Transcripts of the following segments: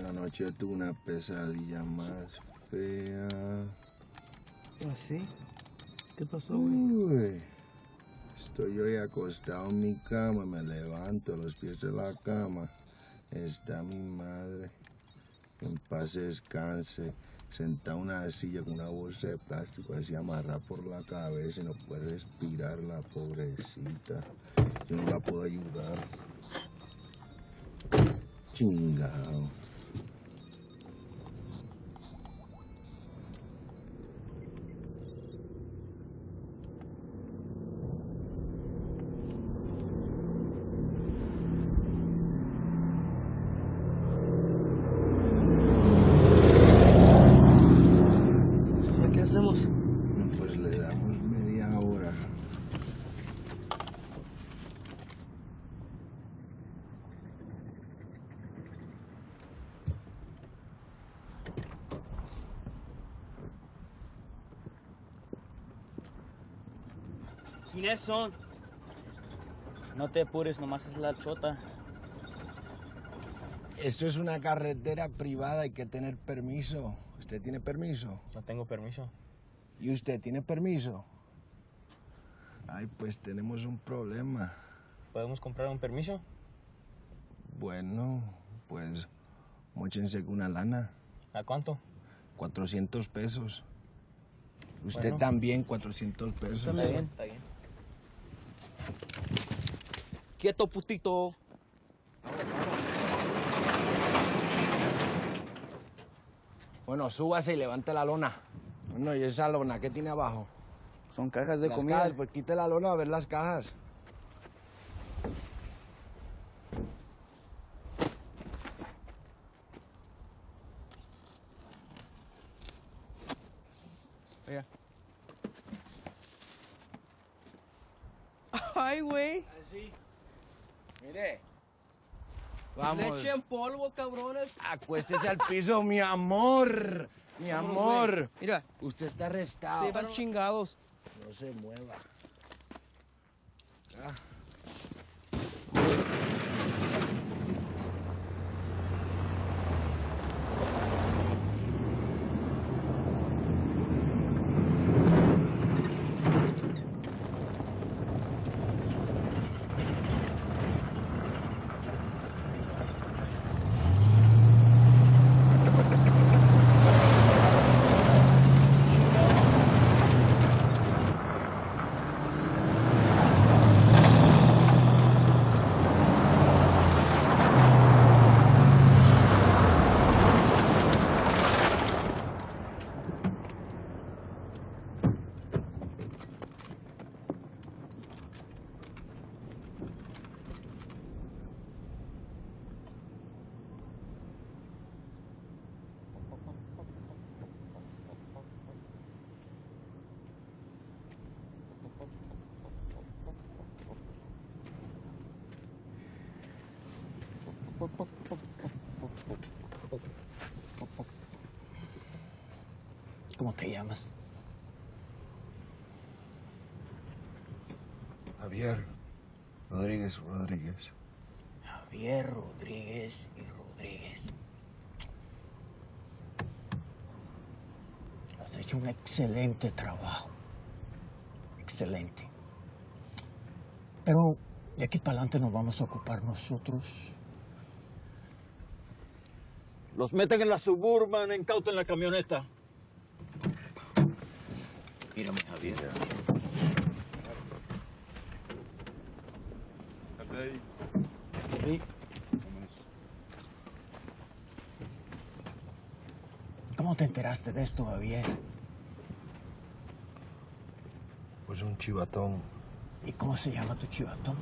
Anoche tuve una pesadilla más fea. ¿Ah, sí? ¿Qué pasó, güey? Uy, estoy hoy acostado en mi cama, me levanto a los pies de la cama. Está mi madre, en paz descanse, sentada en una silla con una bolsa de plástico así amarrada por la cabeza y no puede respirar, la pobrecita. Yo no la puedo ayudar. Chingado. ¿Qué hacemos? Pues le damos media hora. ¿Quiénes son? No te apures, nomás es la chota. Esto es una carretera privada, hay que tener permiso. ¿Usted tiene permiso? No tengo permiso. ¿Y usted tiene permiso? Ay, pues tenemos un problema. ¿Podemos comprar un permiso? Bueno, pues móchense con una lana. ¿A cuánto? 400 pesos. Usted Bueno. también, 400 pesos. Está bien, está bien. Quieto, putito. Bueno, súbase y levante la lona. Bueno, ¿y esa lona qué tiene abajo? Son cajas de Las comida. cajas, pues quite la lona a ver las cajas. Oiga. Ay, güey. Así. Mire. Vamos. Leche en polvo, cabrones. Acuéstese al piso, mi amor. Mi amor. Mira, Usted está arrestado. se van chingados. No se mueva. Ah. ¿Cómo te llamas? Javier Rodríguez. Javier Rodríguez y Rodríguez. Has hecho un excelente trabajo. Excelente. Pero de aquí para adelante nos vamos a ocupar nosotros. Los meten en la Suburban, incauten la camioneta. Mírame, Javier. ¿Cómo te enteraste de esto, Javier? Pues un chivatón. ¿Y cómo se llama tu chivatón?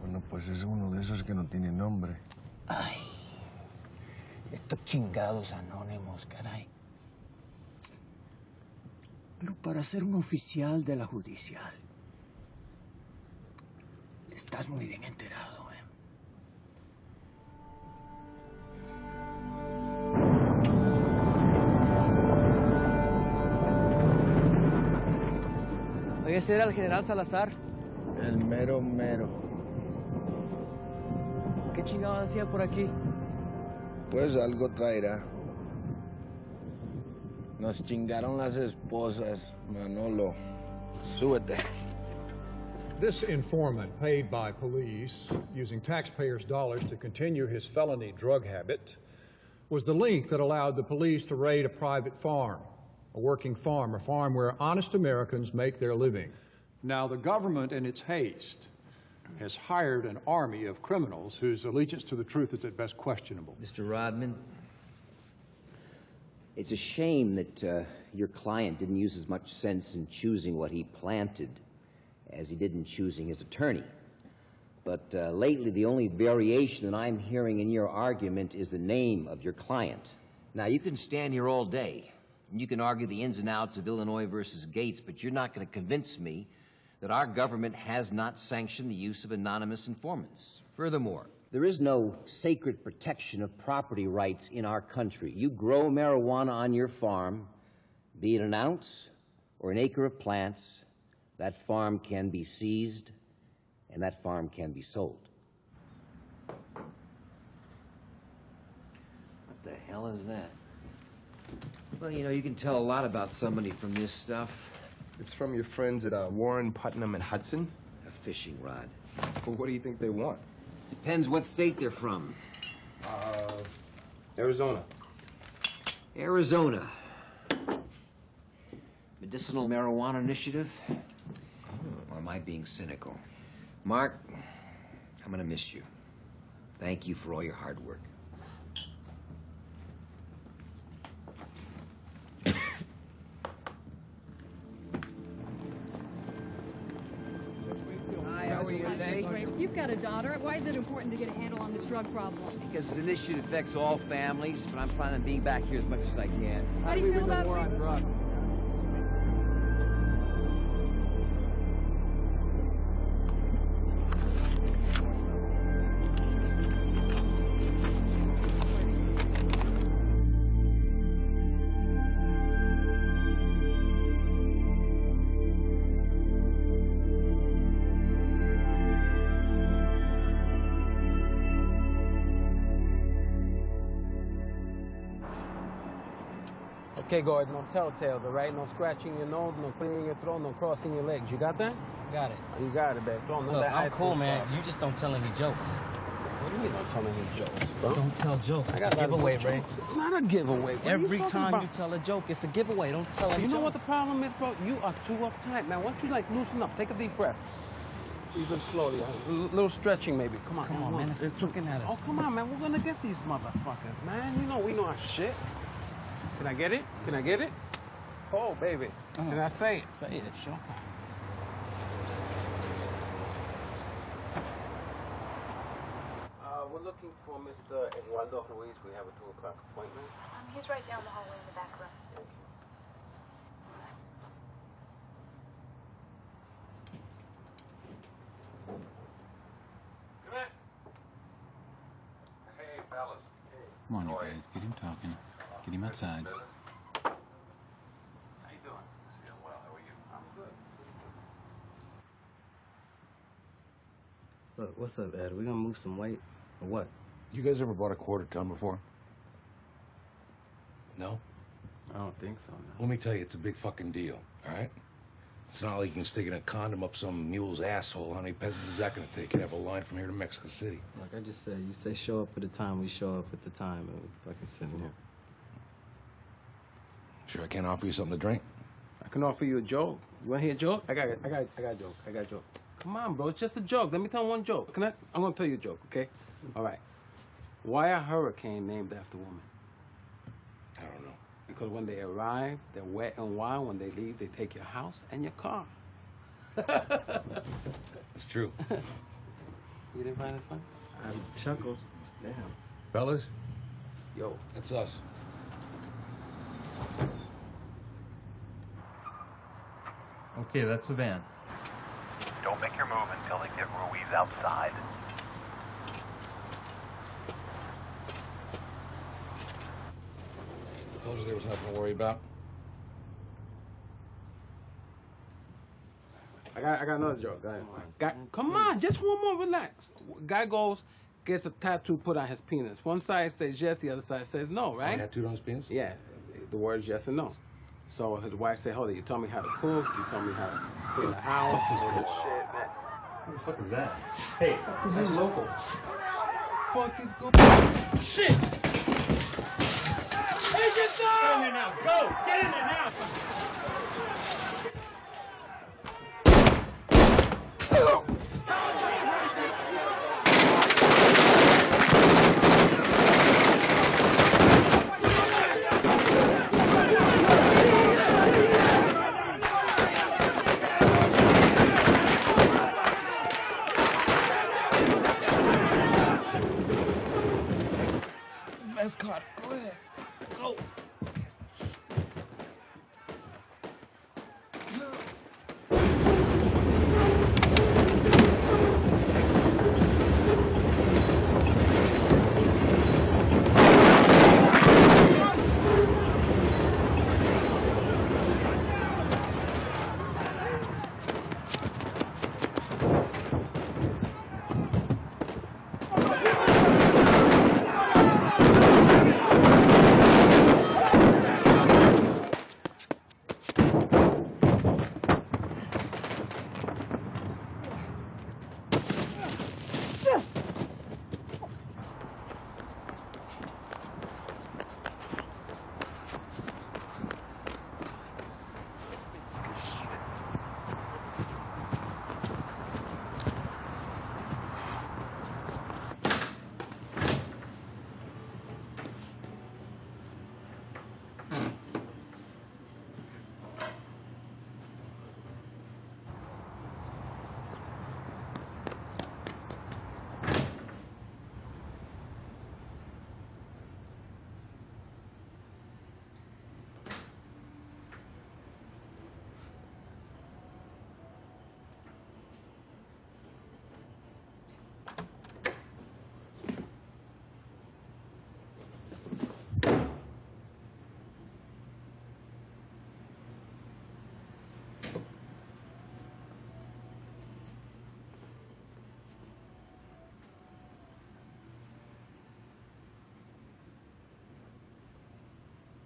Bueno, pues es uno de esos que no tiene nombre. Ay, estos chingados anónimos, caray. Pero para ser un oficial de la judicial, estás muy bien enterado, ¿eh? Oye, ¿ese era el general Salazar? El mero mero. ¿Qué chingados hacía por aquí? Pues algo traerá. Nos chingaron las esposas, Manolo. Súbete. This informant, paid by police, using taxpayers' dollars to continue his felony drug habit, was the link that allowed the police to raid a private farm, a working farm, a farm where honest Americans make their living. Now, the government, in its haste, has hired an army of criminals whose allegiance to the truth is at best questionable. Mr. Rodman, it's a shame that your client didn't use as much sense in choosing what he planted as he did in choosing his attorney. But lately, the only variation that I'm hearing in your argument is the name of your client. Now, you can stand here all day, and you can argue the ins and outs of Illinois versus Gates, but you're not going to convince me that our government has not sanctioned the use of anonymous informants. Furthermore, there is no sacred protection of property rights in our country. You grow marijuana on your farm, be it an ounce or an acre of plants, that farm can be seized and that farm can be sold. What the hell is that? Well, you know, you can tell a lot about somebody from this stuff. It's from your friends at Warren, Putnam, and Hudson. A fishing rod. Well, what do you think they want? Depends what state they're from. Arizona. Arizona. Medicinal Marijuana Initiative? Or am I being cynical? Mark, I'm gonna miss you. Thank you for all your hard work. Hi, how are you today? You've got a daughter. Why is it important to get a handle on this drug problem? Because this initiative affects all families, but I'm planning on being back here as much as I can. How do you feel about war on drugs? Okay, Gordon, no telltales, all right? No scratching your nose, no clearing your throat, no crossing your legs. You got that? Got it. You got it, babe. Don't Look, I'm cool, man. You just don't tell any jokes. What do you mean don't tell any jokes, bro? Don't tell jokes. It's got a giveaway, Ray. It's not a giveaway. What Every are you time about? you tell a joke, it's a giveaway. Don't tell any You know jokes. what the problem is, bro? You are too uptight, man. Why don't you, like, loosen up? Take a deep breath. Even slowly. A little stretching, maybe. Come on, Come on, man. They're looking at us. Oh, come on, man. We're gonna get these motherfuckers, man. You know we know our shit. Can I get it? Can I get it? Oh, baby. Can I say it? Say it. It's showtime. We're looking for Mr. Eduardo Ruiz. We have a 2 o'clock appointment. He's right down the hallway in the back room. Thank you. Hey, fellas. Come on, you guys. Get him talking. Get him outside. How you doing? Well, how are you? I'm good. Look, what's up, Ed? We gonna move some weight or what? You guys ever bought a quarter ton before? No? I don't think so. No. Let me tell you, it's a big fucking deal, all right? It's not like you can stick in a condom up some mule's asshole. How many peasants is that gonna take? You have a line from here to Mexico City. Like I just said, you say show up at the time, we show up at the time, and we fucking sit here. Sure I can't offer you something to drink? I can offer you a joke. You want to hear a joke? I got a joke. I got a joke. Come on, bro. It's just a joke. Let me tell one joke. I'm gonna tell you a joke, okay? All right. Why a hurricane named after women? I don't know. Because when they arrive, they're wet and wild. When they leave, they take your house and your car. It's true. You didn't find it funny? I chuckled. Damn. Fellas, Yo. that's us. Okay, that's the van. Don't make your move until they get Ruiz outside. I told you there was nothing to worry about. I got another joke. Come on, just one more, relax. Guy goes, gets a tattoo put on his penis. One side says yes, the other side says no, right? Tattooed on his penis? Yeah, the words yes and no. So his wife said, hold it, you told me how to cook, you told me how to clean the house, all this shit, man. What the fuck is that? Hey, That's local. Fuck is going Shit! Hey, get down! Get in there now, go! Get in there now! Escort, go ahead. Go.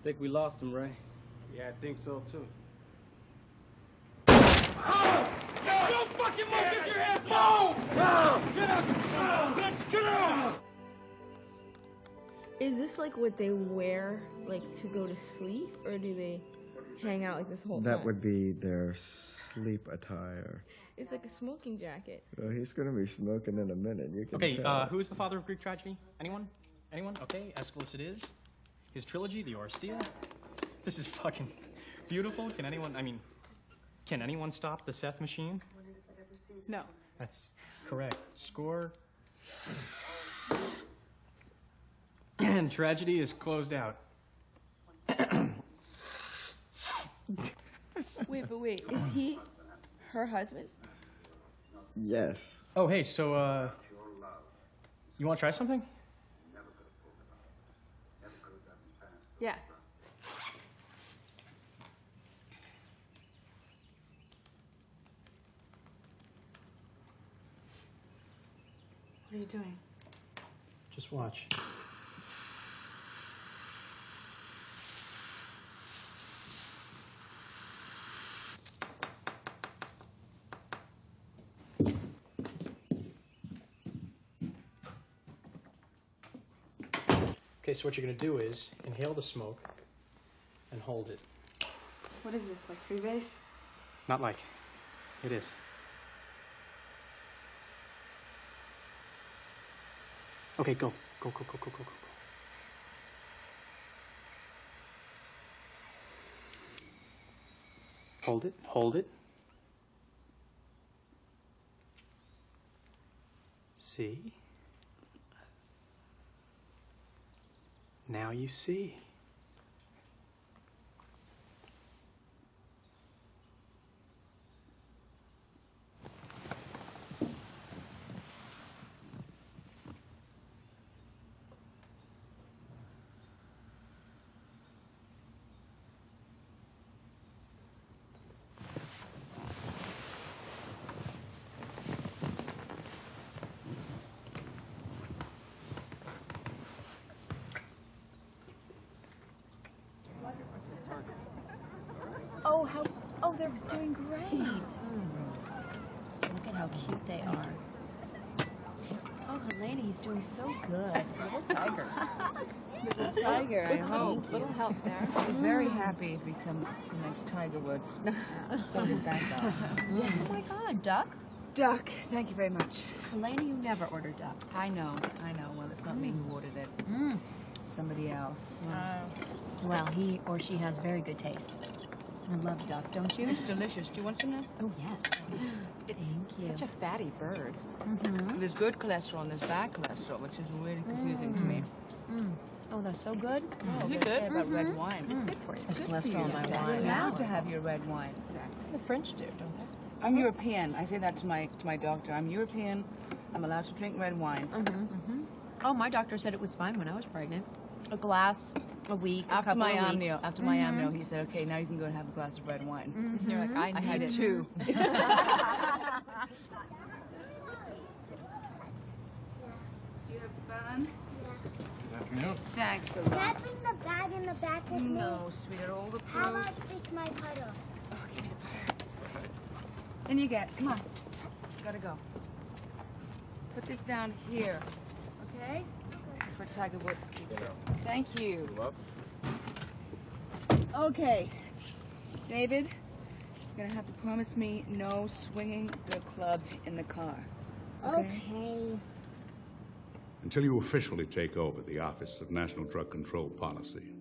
Think we lost him, Ray. Yeah, I think so too. Don't fucking move! Get your hands low! Get up! Let's get out! Is this like what they wear, like to go to sleep, or do they hang out like this whole time? That would be their sleep attire. It's like a smoking jacket. Well, he's gonna be smoking in a minute. You can Okay, tell. who is the father of Greek tragedy? Anyone? Anyone? Okay, Aeschylus it is. His trilogy, the Oresteia. This is fucking beautiful. Can anyone stop the Seth machine? No. That's correct. Score. And tragedy is closed out. Wait, is he her husband? Yes. Oh, hey, so, you want to try something? Yeah. What are you doing? Just watch. Okay, so what you're gonna do is inhale the smoke and hold it. What is this, like freebase? Not like. It is. Okay, go. Go, go, go, go, go, go. Hold it, hold it. See? Now you see. Oh, they're doing great. Look at how cute they are. Oh, Helena, he's doing so good. Little tiger. Little tiger, I hope. Little help there. I'm very happy if he becomes the next Tiger Woods. So does Bad Dogs. Yes. Oh my God, duck? Duck, thank you very much. Helena, you never order duck. I know. Well, it's not me who ordered it. Somebody else. Well, he or she has very good taste. I love duck, don't you? It's delicious. Do you want some now? Oh, yes. It's Thank you. such a fatty bird. There's good cholesterol and there's bad cholesterol, which is really confusing to me. Oh, that's so good. Oh, Is it they say good? about red wine. It's good for you. There's cholesterol in my You're wine. allowed to have your red wine. The French do, don't they? I'm European. I say that to my doctor. I'm European. I'm allowed to drink red wine. Oh, my doctor said it was fine when I was pregnant. A glass a week, After my amnio, after amnio, he said, "Okay, now you can go and have a glass of red wine." You're like, I had need it. two. Good afternoon. Thanks a Can I lot. bring the bag in the back with me? No, sweetheart, all the How proof. about this, my puddle? In you get. Come on. Gotta go. Put this down here. Okay? That's where Tiger Woods keeps it. Thank you. Okay. David, you're gonna have to promise me no swinging the club in the car. Okay. Until you officially take over the Office of National Drug Control Policy.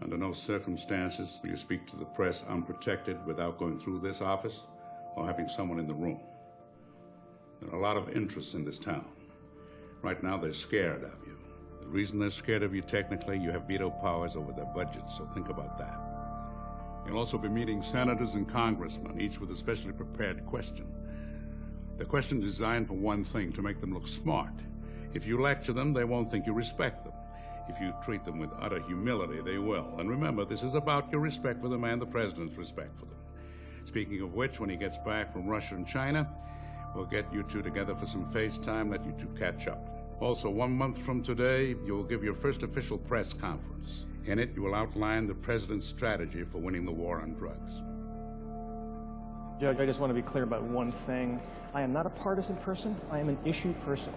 Under no circumstances will you speak to the press unprotected without going through this office or having someone in the room. There are a lot of interests in this town. Right now, they're scared of you. The reason they're scared of you, technically, you have veto powers over their budget, so think about that. You'll also be meeting senators and congressmen, each with a specially prepared question. The question is designed for one thing, to make them look smart. If you lecture them, they won't think you respect them. If you treat them with utter humility, they will. And remember, this is about your respect for them and the president's respect for them. Speaking of which, when he gets back from Russia and China, we'll get you two together for some FaceTime, let you two catch up. Also, 1 month from today, you will give your first official press conference. In it, you will outline the president's strategy for winning the war on drugs. Judge, I just want to be clear about one thing. I am not a partisan person. I am an issue person.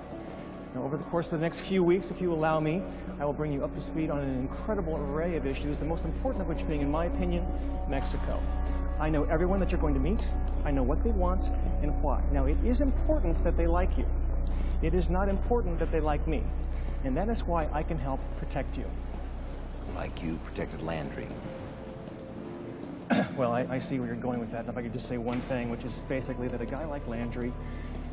Now, over the course of the next few weeks, if you allow me, I will bring you up to speed on an incredible array of issues, the most important of which being, in my opinion, Mexico. I know everyone that you're going to meet. I know what they want and why. Now, it is important that they like you. It is not important that they like me. And that is why I can help protect you. Like you protected Landry. Well, I see where you're going with that. And if I could just say one thing, which is basically that a guy like Landry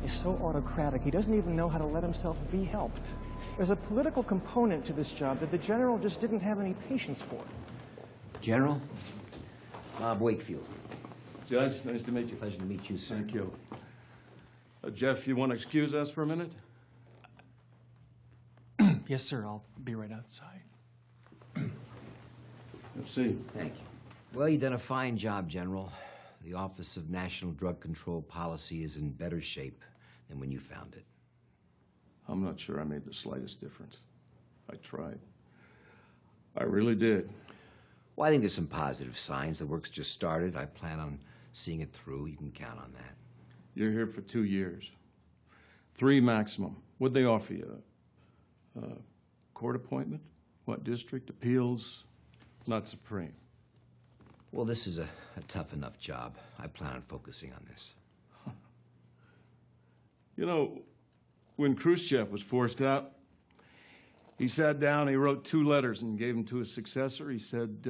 is so autocratic, he doesn't even know how to let himself be helped. There's a political component to this job that the general just didn't have any patience for. General? Bob Wakefield. Judge, nice to meet you. Pleasure to meet you, sir. Thank you. Jeff, you want to excuse us for a minute? Yes, sir. I'll be right outside. Let's see. Thank you. Well, you've done a fine job, General. The Office of National Drug Control Policy is in better shape than when you found it. I'm not sure I made the slightest difference. I tried. I really did. Well, I think there's some positive signs. The work's just started. I plan on seeing it through. You can count on that. You're here for 2 years. 3 maximum. What'd they offer you? Court appointment? What, district? Appeals? Not Supreme. Well, this is a tough enough job. I plan on focusing on this. You know, when Khrushchev was forced out, He sat down, he wrote 2 letters and gave them to his successor. He said,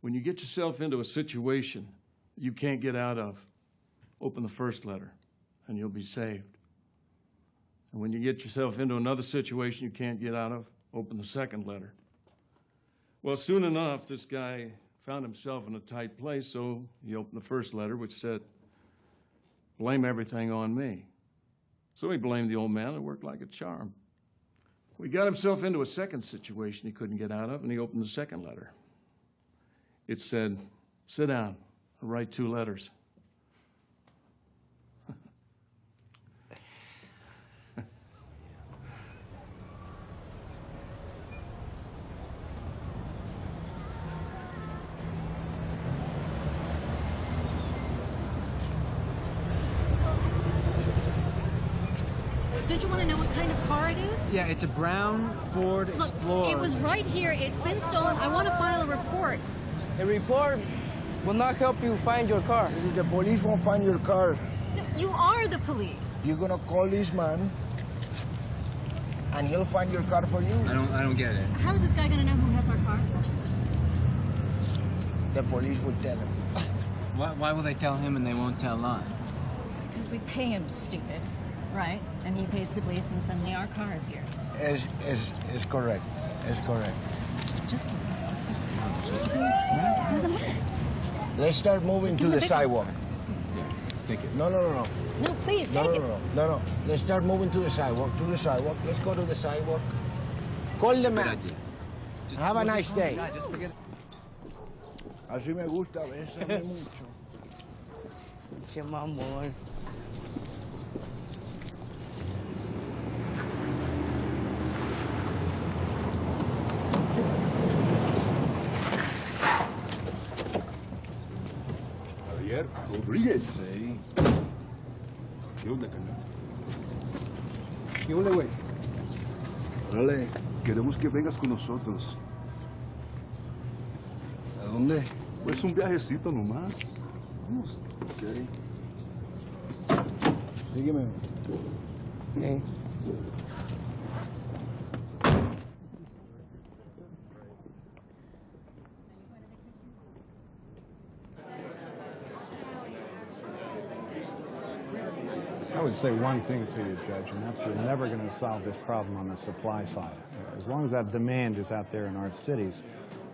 when you get yourself into a situation you can't get out of, open the first letter and you'll be saved. And when you get yourself into another situation you can't get out of, open the second letter. Well, soon enough, this guy found himself in a tight place, so he opened the first letter, which said, blame everything on me. So he blamed the old man. It worked like a charm. He got himself into a second situation he couldn't get out of, and he opened the second letter. It said, sit down, I'll write 2 letters. Don't you want to know what kind of car it is? Yeah, it's a brown Ford Explorer. Look, it was right here. It's been stolen. I want to file a report. A report will not help you find your car. The police won't find your car. No, you are the police. You're gonna call this man, and he'll find your car for you. I don't get it. How is this guy going to know who has our car? The police will tell him. Why will they tell him and they won't tell us? Because we pay him, stupid. Right? And he pays the police and suddenly our car appears. Is correct. Is correct. Just Let's start moving to the sidewalk. Yeah, take it. No. No, please, take it. No. Let's start moving to the sidewalk. Let's go to the sidewalk. Call the man. Have a nice day. Just forget. Así me gusta, bésame mucho. Che mamón. Rodríguez. Sí. ¿Qué onda, carnal? ¿Qué onda, güey? Órale. Queremos que vengas con nosotros. ¿A dónde? Pues un viajecito nomás. Vamos. Ok. Sígueme. Hey. I would say one thing to you, Judge, and that's you're never going to solve this problem on the supply side. As long as that demand is out there in our cities,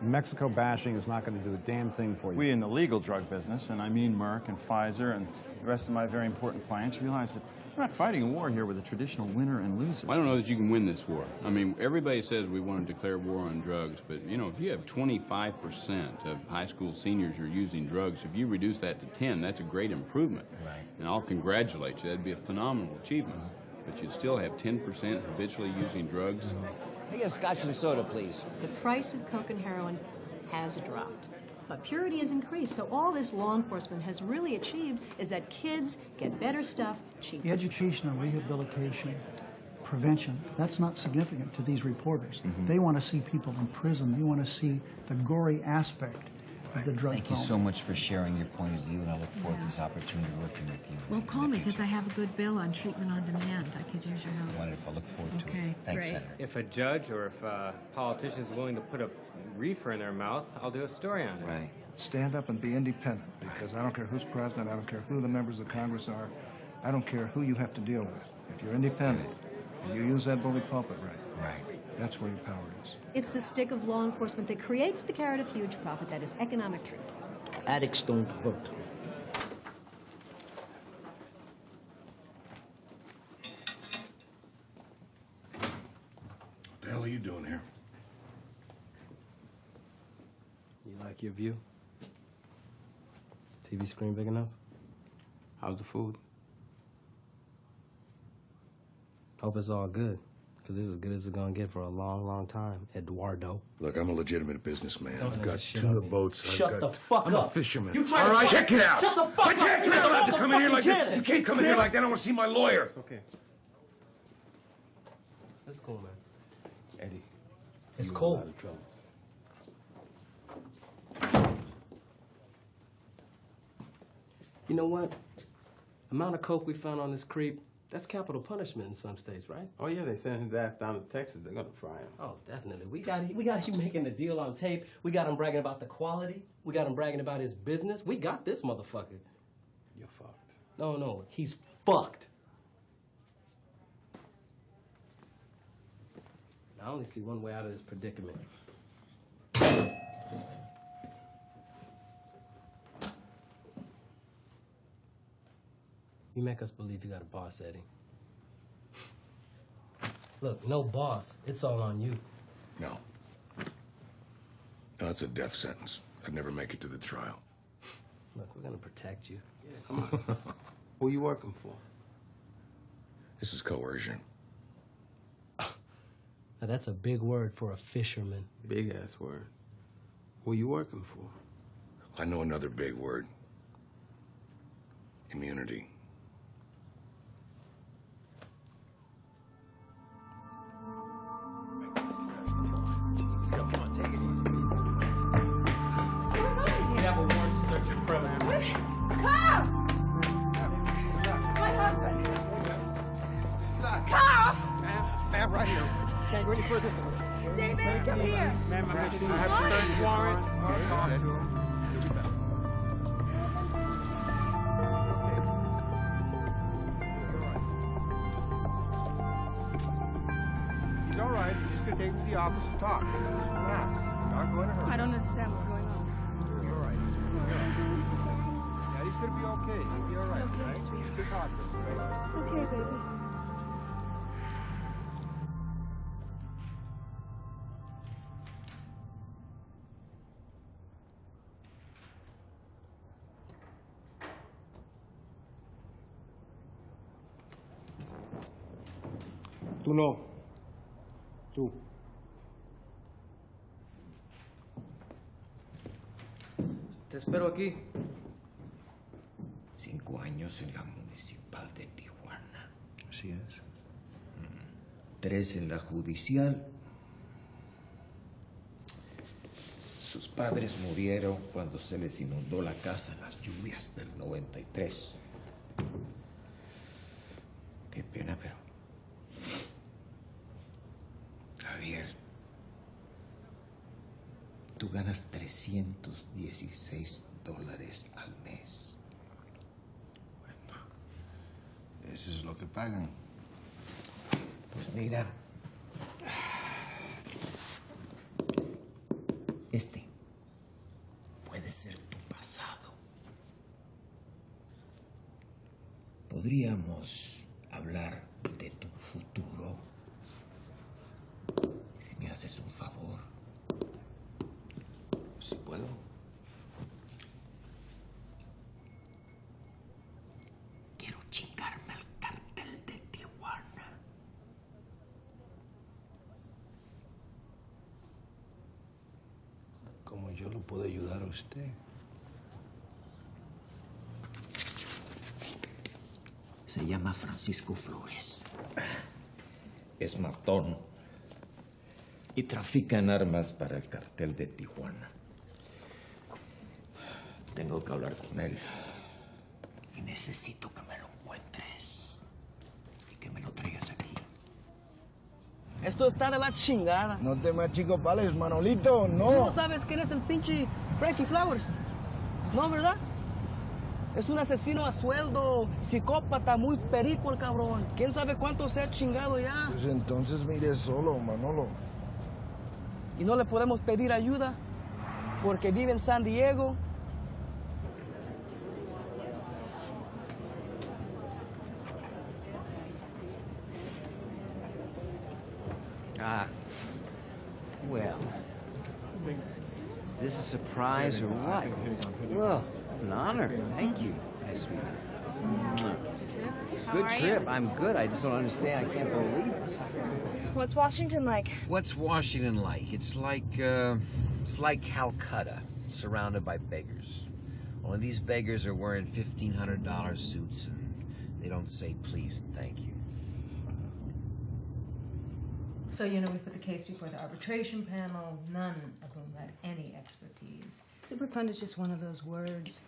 Mexico bashing is not going to do a damn thing for you. We in the legal drug business, and I mean Merck and Pfizer and the rest of my very important clients, realize that we're not fighting a war here with a traditional winner and loser. I don't know that you can win this war. I mean, everybody says we want to declare war on drugs, but, you know, if you have 25% of high school seniors are using drugs, if you reduce that to 10, that's a great improvement. Right. And I'll congratulate you. That'd be a phenomenal achievement. But you'd still have 10% habitually using drugs. I get a scotch and soda, please. The price of coke and heroin has dropped, but purity has increased. So all this law enforcement has really achieved is that kids get better stuff cheaper. Educational rehabilitation, prevention, that's not significant to these reporters. They want to see people in prison. They want to see the gory aspect of the drug Thank you so much for sharing your point of view, and I look forward to this opportunity working with you. Well, call me, because I have a good bill on treatment on demand. I could use your help. Wonderful. Look forward to Okay, it. Thanks, great. Senator. If a judge or if a politician's willing to put a reefer in their mouth, I'll do a story on it. Right. Stand up and be independent, because I don't care who's president, I don't care who the members of Congress are, I don't care who you have to deal with. If you're independent, and you use that bully pulpit right, that's where your power is. It's the stick of law enforcement that creates the carrot of huge profit that is economic truth. Addicts don't vote. What the hell are you doing here? You like your view? TV screen big enough? How's the food? Hope it's all good, because this is as good as it's gonna get for a long, long time, Eduardo. Look, I'm a legitimate businessman. Don't I've got shut 2 up. boats. Shut the fuck I'm a up. fisherman. You try All to right, fuck- check it out. Shut the fuck I up. can't. Shut I don't have to the come in here like fucking that. cannon. You can't come in here like that. I want to see my lawyer. Okay. That's cool, man. Eddie. It's you were cool. out of trouble. You know what? The amount of coke we found on this creep, That's capital punishment in some states, right? Oh yeah, they sent his ass down to Texas. They're gonna try him. Oh, definitely. We got you making the deal on tape. We got him bragging about the quality. We got him bragging about his business. We got this motherfucker. You're fucked. No, he's fucked. I only see one way out of this predicament. You make us believe you got a boss, Eddie. Look, no boss. It's all on you. No. No, it's a death sentence. I'd never make it to the trial. Look, we're gonna protect you. Yeah, come on. Who you working for? This is coercion. Now, that's a big word for a fisherman. Big ass word. Who you working for? I know another big word. Immunity. Come on, take it easy. We have a warrant to search your premises. Carl! My husband! Carl! Ma'am, right here. Can't go any further. David, come here. Ma'am, I have a search warrant. I'll talk to him. He's all right. He's just going to take him to the office and talk. Just relax. Not going to hurt. I don't understand what's going on. You're all right. Yeah, he's going to be okay. He'll be all right. It's okay, right? sweetie. Just talk to him, right? It's okay, baby. Tú no. Tú. Te espero aquí. 5 años en la municipal de Tijuana. Así es. 3 en la judicial. Sus padres murieron cuando se les inundó la casa en las lluvias del 93. Qué pena, pero... Javier, tú ganas $316 al mes. Eso es lo que pagan. Pues mira, este puede ser tu pasado. Podríamos hablar de tu futuro. Si me haces un favor. Si puedo. Quiero chingarme al cartel de Tijuana. ¿Cómo yo lo puedo ayudar a usted? Se llama Francisco Flores. Es matón. Y trafica en armas para el cartel de Tijuana. Tengo que hablar con él. Y necesito que me lo encuentres. Y que me lo traigas aquí. Esto está de la chingada. No te machicopales, Manolito, no. ¿Tú no sabes quién es el pinche Frankie Flowers? No, ¿verdad? Es un asesino a sueldo, psicópata, muy perico el cabrón. ¿Quién sabe cuánto se ha chingado ya? Pues entonces mire solo, Manolo. Y no le podemos pedir ayuda porque vive en San Diego. Ah, well, is this a surprise or what? Well, an honor. Thank you. Nice, sweetie. Good trip. I'm good. I just don't understand. I can't believe it. What's Washington like? What's Washington like? It's like Calcutta, surrounded by beggars. Only these beggars are wearing $1,500 suits, and they don't say please and thank you. So, you know, we put the case before the arbitration panel, none of whom had any expertise. Superfund is just one of those words.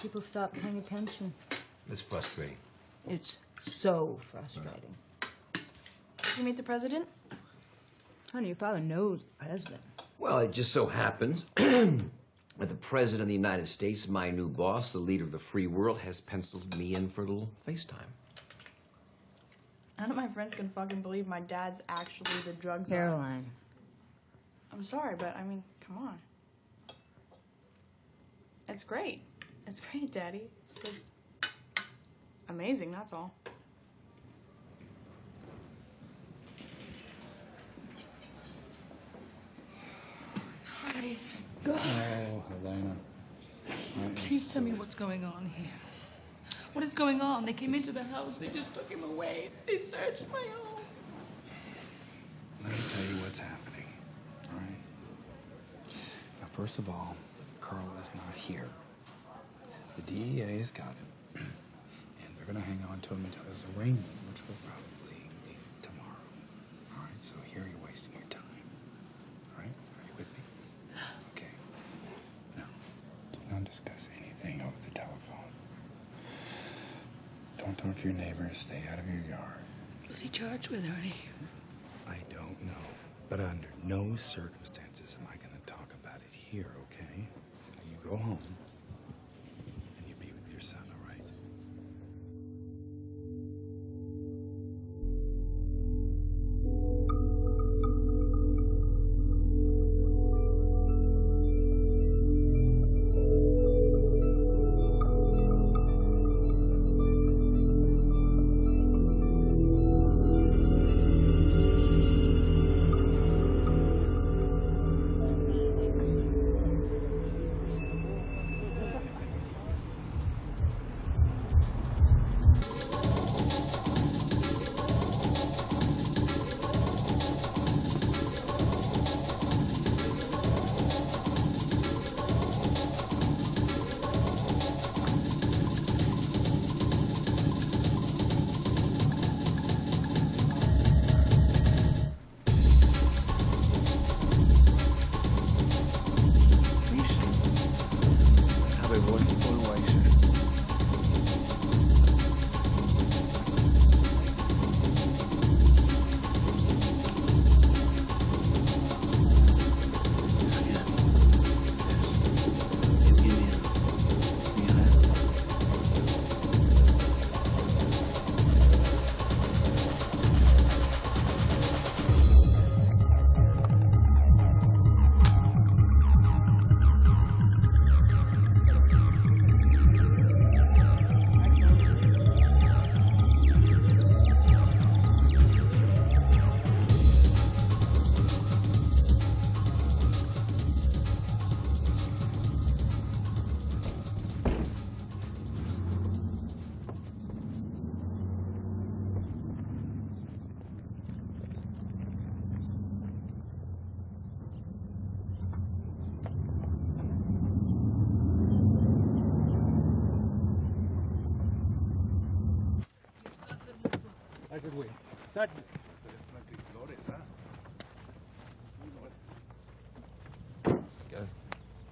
People stop paying attention. It's frustrating. It's So frustrating. Did you meet the president? Honey, your father knows the president. Well, it just so happens that the President of the United States, my new boss, the leader of the free world, has penciled me in for a little FaceTime. None of my friends can fucking believe my dad's actually the drug czar. Caroline. I'm sorry, but I mean, come on. It's great. It's great, Daddy. It's just amazing, that's all. Honey, Oh, Helena. please tell me what's going on here. What is going on? They came into the house. They just took him away. They searched my home. Let me tell you what's happening, all right? Now, first of all, Carl is not here. The DEA has got him, and they're going to hang on to him until his arraignment, which will probably be tomorrow. All right, so here you're wasting your time. All right? Are you with me? Okay. Now, do not discuss anything over the telephone. Don't talk to your neighbors. Stay out of your yard. Was he charged with, Ernie? I don't know. But under no circumstances am I going to talk about it here, okay? Now you go home and you be with your son, all right?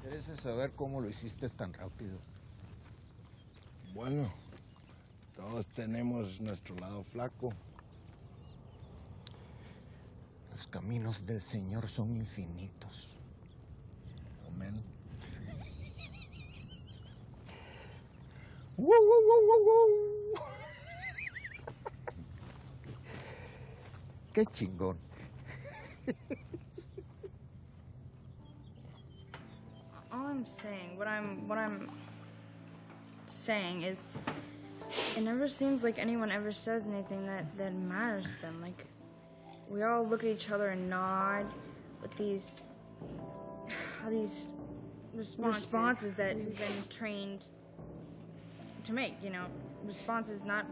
¿Quieres saber cómo lo hiciste tan rápido? Bueno, todos tenemos nuestro lado flaco. Los caminos del Señor son infinitos. Amén. Qué chingón. All I'm saying, what I'm saying is, it never seems like anyone ever says anything that matters to them. Like, we all look at each other and nod with these responses that we've been trained to make, you know, responses, not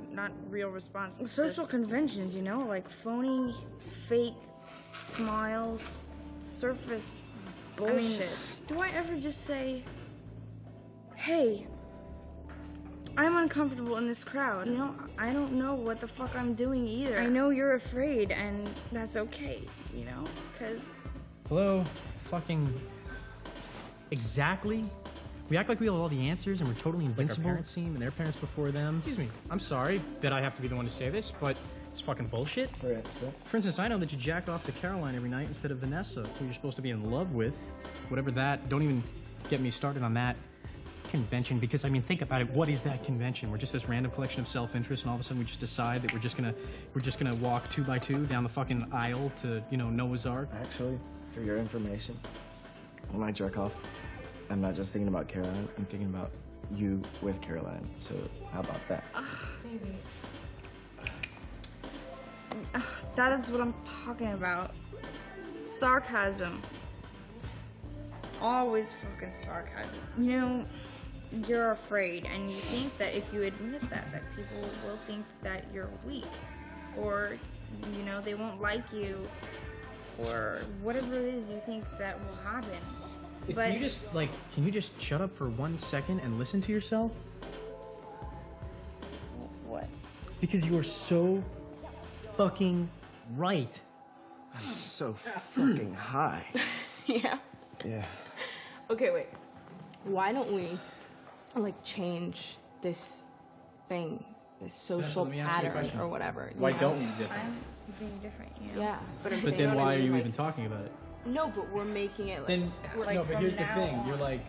real responses. Social conventions, you know, like phony, fake smiles, surface bullshit. I mean, do I ever just say, hey, I'm uncomfortable in this crowd. You know, I don't know what the fuck I'm doing either. I know you're afraid, and that's okay, you know, because... Hello? Fucking... Exactly We act like we have all the answers and we're totally invincible. Like our parents seem and their parents before them. Excuse me, I'm sorry that I have to be the one to say this, but it's fucking bullshit. For instance, I know that you jack off to Caroline every night instead of Vanessa, who you're supposed to be in love with. Whatever that, don't even get me started on that convention, because I mean, think about it. What is that convention? We're just this random collection of self-interest, and all of a sudden we just decide that we're just gonna walk 2 by 2 down the fucking aisle to, you know, Noah's Ark. Actually, for your information, when I jerk off, I'm not just thinking about Caroline. I'm thinking about you with Caroline. So how about that? Baby. That is what I'm talking about. Sarcasm. Always fucking sarcasm. You know, you're afraid, and you think that if you admit that people will think that you're weak, or, you know, they won't like you, or whatever it is you think that will happen. But Can you just shut up for 1 second and listen to yourself? What? Because you are so fucking right. I'm so fucking high. Yeah. Yeah. Okay, wait. Why don't we, like, change this thing, this social let me ask you a pattern question. or whatever? you Why know? don't we be different? I'm being different, you know? Yeah, but I'm But saying, then you know what why I are mean? you like, even talking about it? No, but we're making it like. Then we're no, but here's the now thing. on. You're like,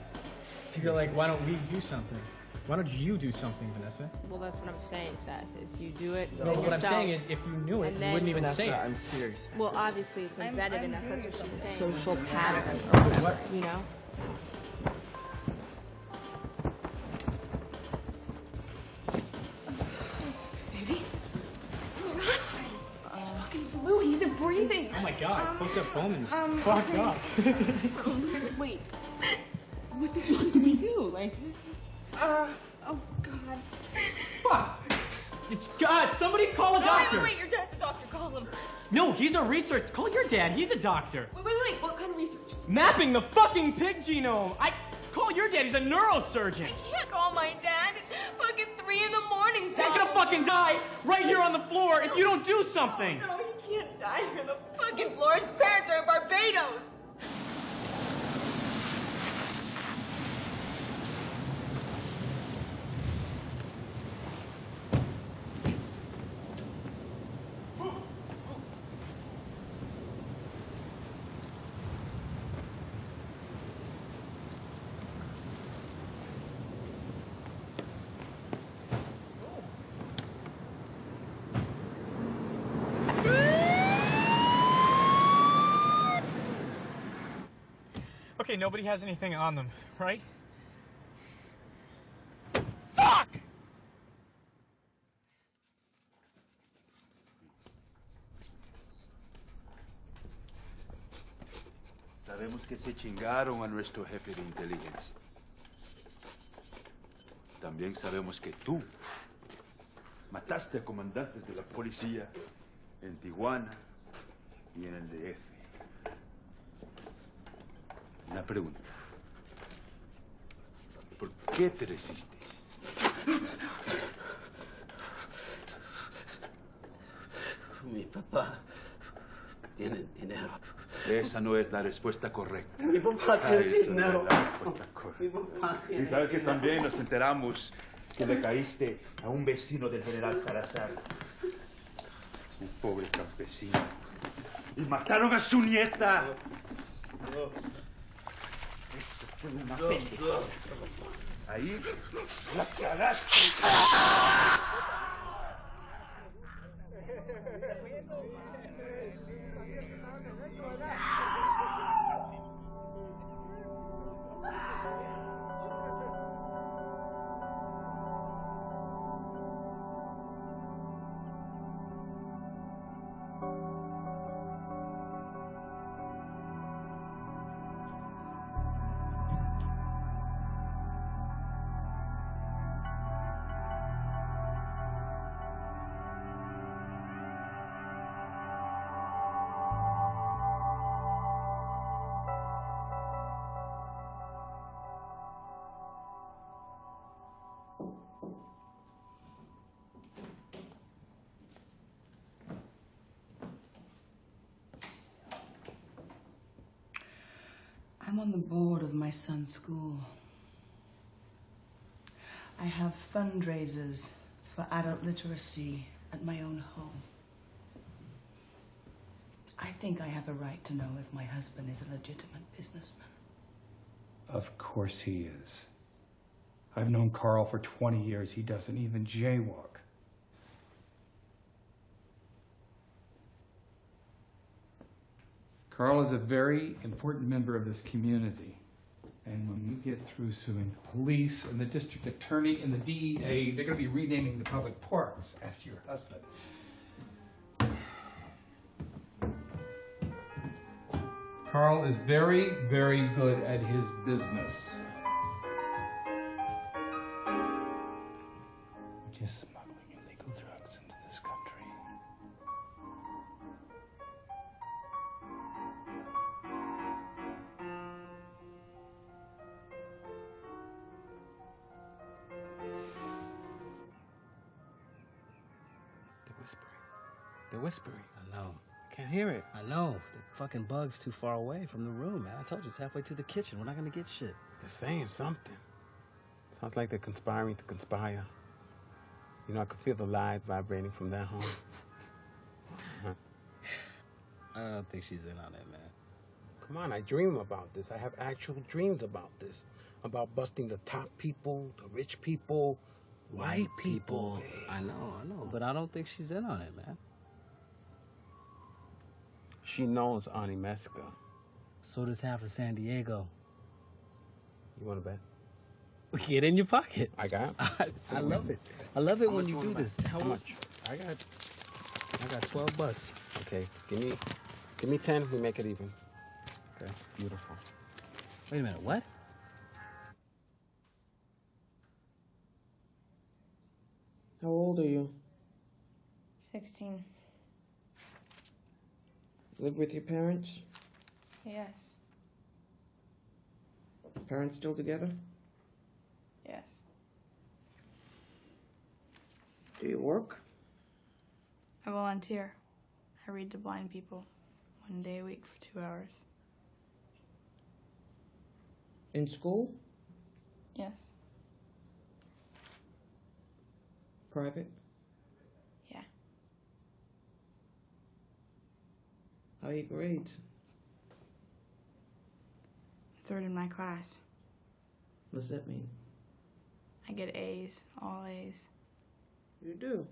why don't we do something? Why don't you do something, Vanessa? Well, that's what I'm saying, Seth. Is you do it. No, then but what I'm yourself, saying is, if you knew it, and you then- wouldn't even Vanessa, say it. I'm serious. Well, obviously it's embedded in us. That's what she's saying. Social Yeah. pattern or whatever. You know. Baby. Oh my God. He's fucking blue. He's breathing. Oh my God! Fucked up Bowman. Fuck Fuck off. Wait. What the fuck do we do? Like. Oh God. Fuck! It's God! Somebody call a doctor! Wait, your dad's a doctor. Call him. No, he's a research. Call your dad. He's a doctor. Wait. What kind of research? Mapping the fucking pig genome. Call your dad. He's a neurosurgeon. I can't call my dad. It's fucking 3 in the morning. He's gonna fucking die right here on the floor if you don't do something. No, he can't die here on the fucking floor. His parents are in Barbados. Okay, nobody has anything on them, right? Fuck! Sabemos que se chingaron a nuestro jefe de inteligencia. También sabemos que tú mataste a comandantes de la policía en Tijuana y en el DF. Una pregunta. ¿Por qué te resistes? Mi papá tiene dinero. Esa no es la respuesta correcta. Mi papá tiene Esa no dinero. es la respuesta correcta. Mi papá Y tiene sabes que también nos enteramos que le caíste a un vecino del general Salazar. Un pobre campesino. Y mataron a su nieta. Eso fue una peste. Ahí la cagaste. I'm on the board of my son's school. I have fundraisers for adult literacy at my own home. I think I have a right to know if my husband is a legitimate businessman. Of course he is. I've known Carl for 20 years. He doesn't even jaywalk. Carl is a very important member of this community. And when we get through suing the police and the district attorney and the DEA, they're going to be renaming the public parks after your husband. Carl is very, very good at his business. Just smuggling illegal drugs into this country. They're whispering. I know. Can't hear it. I know. The fucking bug's too far away from the room, man. I told you it's halfway to the kitchen. We're not gonna get shit. They're saying something. Sounds like they're conspiring to conspire. You know, I could feel the lies vibrating from their home. I don't think she's in on it, man. Come on, I dream about this. I have actual dreams about this. About busting the top people, the rich people, white people. I know. But I don't think she's in on it, man. She knows Ani Mesca. So does half of San Diego. You want to bet? Get in your pocket. I got. I love it. I love it when you do this. How much? I got $12. Okay, give me 10. We make it even. Okay, beautiful. Wait a minute. What? How old are you? 16. Live with your parents? Yes. Parents still together? Yes. Do you work? I volunteer. I read to blind people 1 day a week for 2 hours. In school? Yes. Private? Yeah. How are your grades? Third in my class. What does that mean? I get A's, all A's. You do?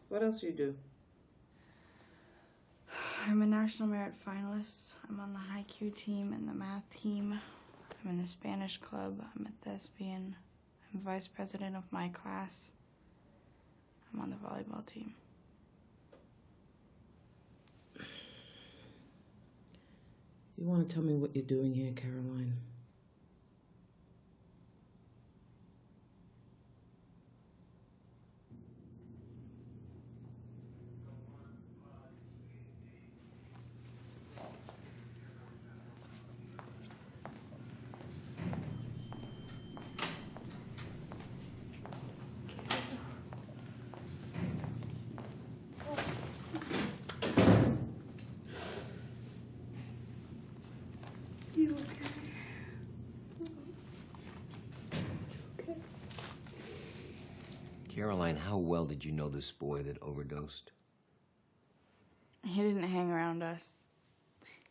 What else do you do? I'm a National Merit finalist. I'm on the high Q team and the math team. I'm in the Spanish club. I'm a thespian. I'm vice president of my class. I'm on the volleyball team. You want to tell me what you're doing here, Caroline? Caroline, how well did you know this boy that overdosed? He didn't hang around us.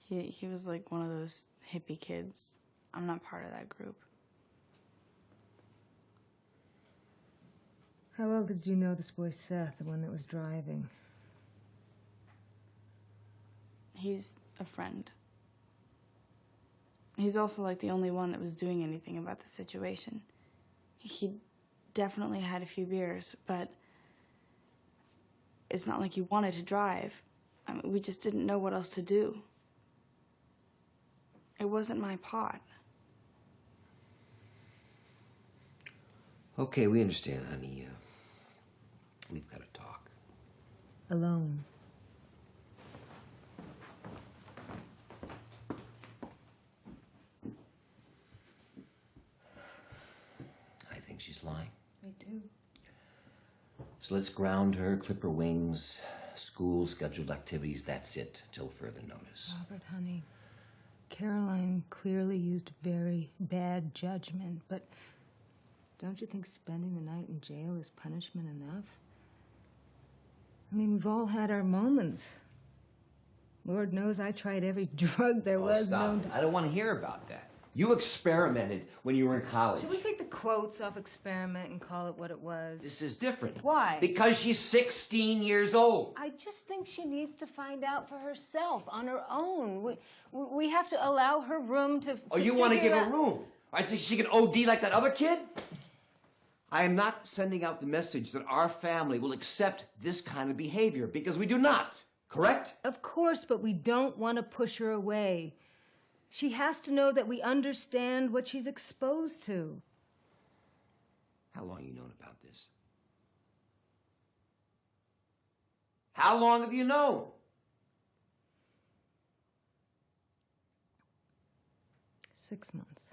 He was like one of those hippie kids. I'm not part of that group. How well did you know this boy Seth, the one that was driving? He's a friend. He's also like the only one that was doing anything about the situation. He definitely had a few beers, but it's not like he wanted to drive. I mean, we just didn't know what else to do. It wasn't my pot. Okay, we understand, honey. We've got to talk. Alone. I think she's lying. Me too. So let's ground her, clip her wings, school, scheduled activities, that's it, till further notice. Robert, honey, Caroline clearly used very bad judgment, but Don't you think spending the night in jail is punishment enough? I mean, we've all had our moments. Lord knows I tried every drug there was known to... I don't want to hear about that. You experimented when you were in college. Should we take the quotes off experiment and call it what it was? This is different. Why? Because she's 16 years old. I just think she needs to find out for herself on her own. We have to allow her room to. Oh, you want to give her room? I think she can OD like that other kid? I am not sending out the message that our family will accept this kind of behavior, because we do not. Correct? Of course, but we don't want to push her away. She has to know that we understand what she's exposed to. How long have you known about this? How long have you known? Six months.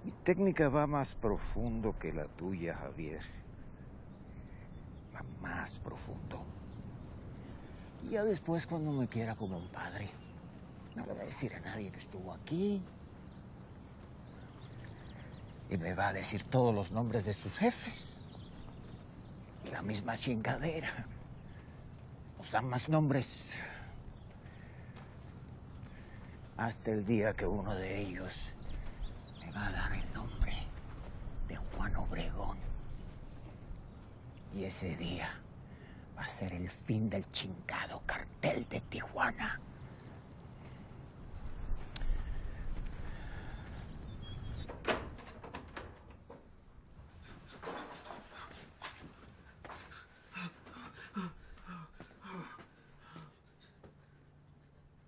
Mi técnica va más profundo que la tuya, Javier. Va más profundo. Y ya después, cuando me quiera como un padre, no le va a decir a nadie que estuvo aquí. Y me va a decir todos los nombres de sus jefes. Y la misma chingadera. Nos dan más nombres. Hasta el día que uno de ellos me va a dar el nombre de Juan Obregón. Y ese día va a ser el fin del chingado cartel de Tijuana.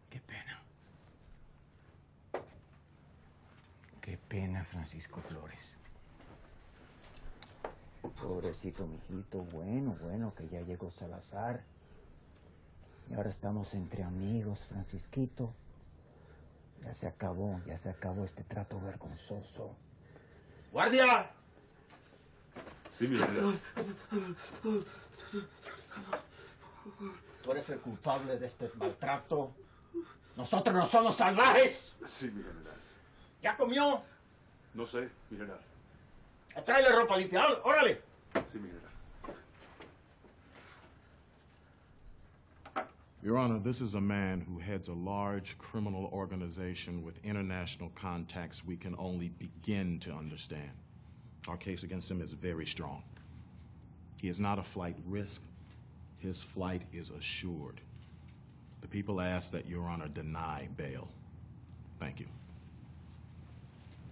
Qué pena. Qué pena, Francisco Flores. Pobrecito mijito, bueno, que ya llegó Salazar. Y ahora estamos entre amigos, Francisquito. Ya se acabó este trato vergonzoso. ¡Guardia! Sí, mi general. Tú eres el culpable de este maltrato. Nosotros no somos salvajes. Sí, mi general. ¿Ya comió? No sé, mi general. Tráele ropa limpia, órale. Sí, mi general. Your Honor, this is a man who heads a large criminal organization with international contacts we can only begin to understand. Our case against him is very strong. He is not a flight risk. His flight is assured. The people ask that Your Honor deny bail. Thank you.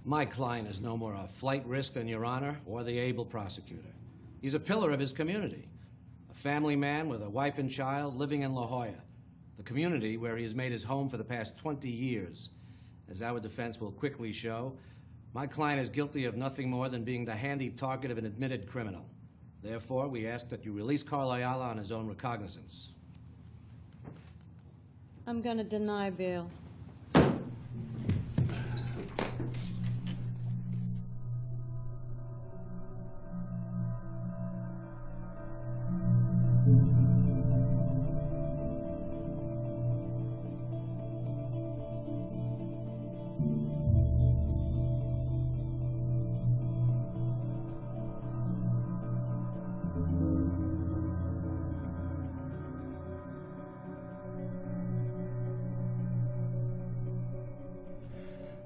My client is no more a flight risk than Your Honor or the able prosecutor. He's a pillar of his community, a family man with a wife and child living in La Jolla, the community where he has made his home for the past 20 years. As our defense will quickly show, my client is guilty of nothing more than being the handy target of an admitted criminal. Therefore, we ask that you release Carl Ayala on his own recognizance. I'm gonna deny bail.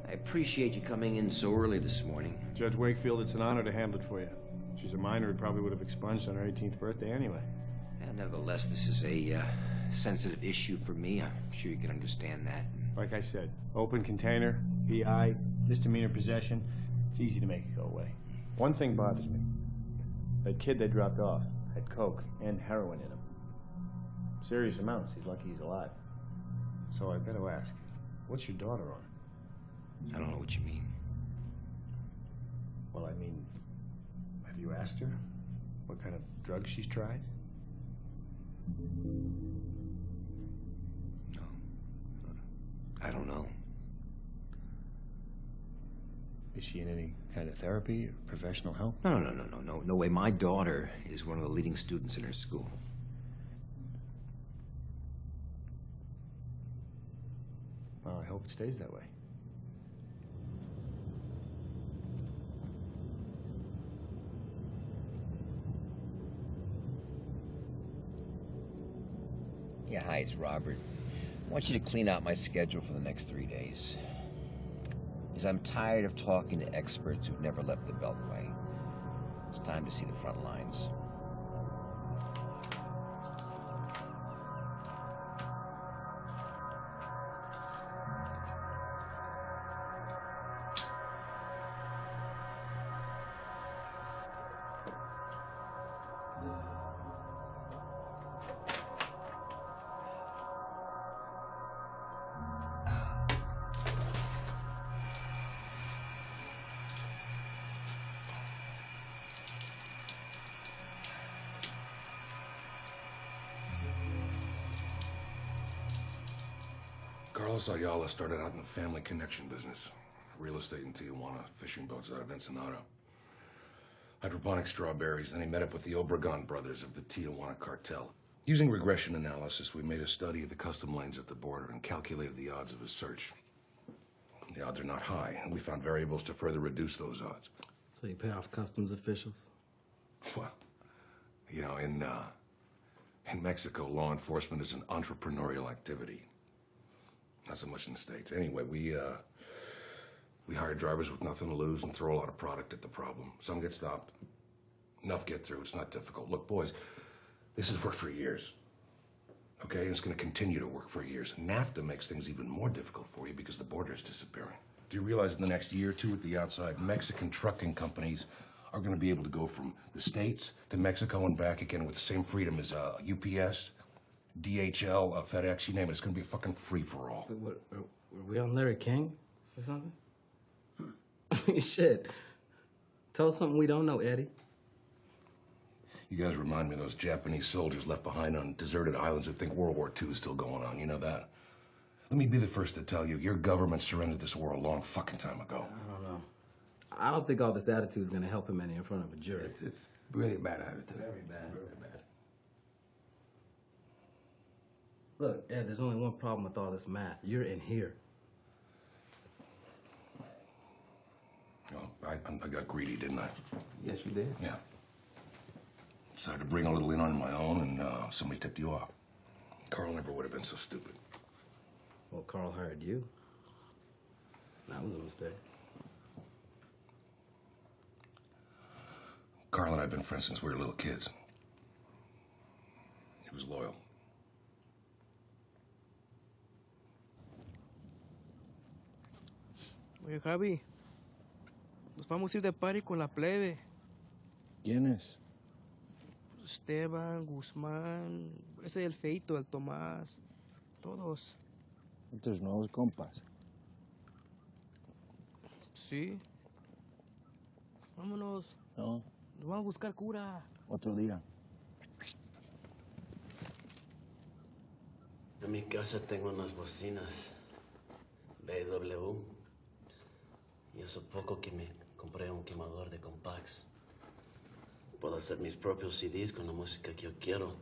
I appreciate you coming in so early this morning. Judge Wakefield, it's an honor to handle it for you. She's a minor who probably would have expunged on her 18th birthday anyway. And nevertheless, this is a sensitive issue for me. I'm sure you can understand that. Like I said, open container, PI, misdemeanor possession. It's easy to make it go away. One thing bothers me. That kid they dropped off had coke and heroin in him. Serious amounts. He's lucky he's alive. So I've got to ask, what's your daughter on? I don't know what you mean. Well, I mean, have you asked her what kind of drugs she's tried? No. I don't know. Is she in any kind of therapy or professional help? No way. My daughter is one of the leading students in her school. Well, I hope it stays that way. Yeah, hi, it's Robert. I want you to clean out my schedule for the next 3 days. Because I'm tired of talking to experts who've never left the Beltway. It's time to see the front lines. Carlos Ayala started out in the family connection business. Real estate in Tijuana, fishing boats out of Ensenada. Hydroponic strawberries, then he met up with the Obregon brothers of the Tijuana cartel. Using regression analysis, we made a study of the custom lanes at the border and calculated the odds of his search. The odds are not high, and we found variables to further reduce those odds. So you pay off customs officials? Well, you know, in Mexico, law enforcement is an entrepreneurial activity. Not so much in the States. Anyway, we hire drivers with nothing to lose and throw a lot of product at the problem. Some get stopped. Enough get through. It's not difficult. Look, boys, this has worked for years. Okay? And it's going to continue to work for years. NAFTA makes things even more difficult for you because the border is disappearing. Do you realize in the next year or two at the outside, Mexican trucking companies are going to be able to go from the States to Mexico and back again with the same freedom as UPS, DHL, FedEx, you name it. It's going to be a fucking free-for-all. What, are we on Larry King or something? Shit. Tell us something we don't know, Eddie. You guys remind me of those Japanese soldiers left behind on deserted islands who think World War II is still going on. You know that? Let me be the first to tell you, your government surrendered this war a long fucking time ago. I don't know. I don't think all this attitude is going to help him any in front of a jury. It's really bad attitude. Very bad. Very bad. Look, Ed, there's only one problem with all this math. You're in here. Well, I got greedy, didn't I? Yes, you did. Yeah. Decided to bring a little in on my own, and somebody tipped you off. Carl never would have been so stupid. Well, Carl hired you. That was a mistake. Carl and I have been friends since we were little kids. He was loyal. Oye, Javi, nos vamos a ir de party con la plebe. ¿Quiénes? Esteban, Guzmán, ese del feito, el Tomás, todos. ¿Tus nuevos compas? Sí. Vámonos. No, Nos vamos a buscar cura. otro día. En mi casa tengo unas bocinas BW. Y hace poco que me compré un quemador de compacts. Puedo hacer mis propios CDs con la música que yo quiero.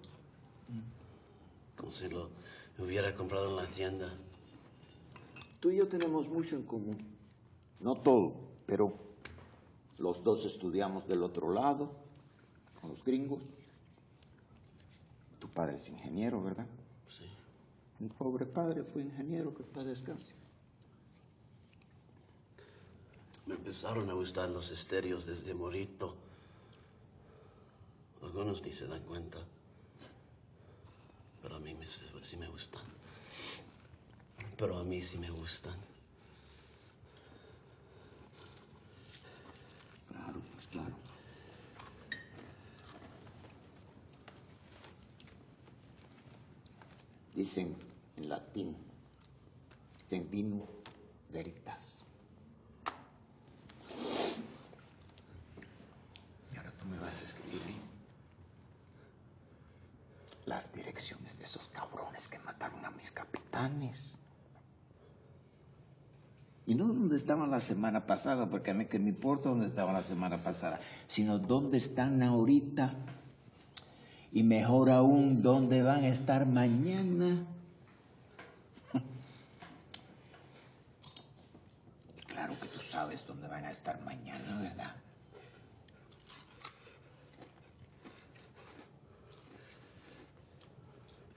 Como si lo hubiera comprado en la tienda. Tú y yo tenemos mucho en común. No todo, pero los dos estudiamos del otro lado, con los gringos. Tu padre es ingeniero, ¿verdad? Sí. Mi pobre padre fue ingeniero, que paz descanse. Me empezaron a gustar los estéreos desde morito. Algunos ni se dan cuenta. Pero a mí sí me gustan. Pero a mí sí me gustan. Claro, pues claro. Dicen en latín, en vino veritas. Y ahora tú me vas a escribir las direcciones de esos cabrones que mataron a mis capitanes. Y no dónde estaban la semana pasada, porque a mí que me importa dónde estaban la semana pasada, sino dónde están ahorita. Y mejor aún, dónde van a estar mañana. sabes dónde van a estar mañana, ¿verdad?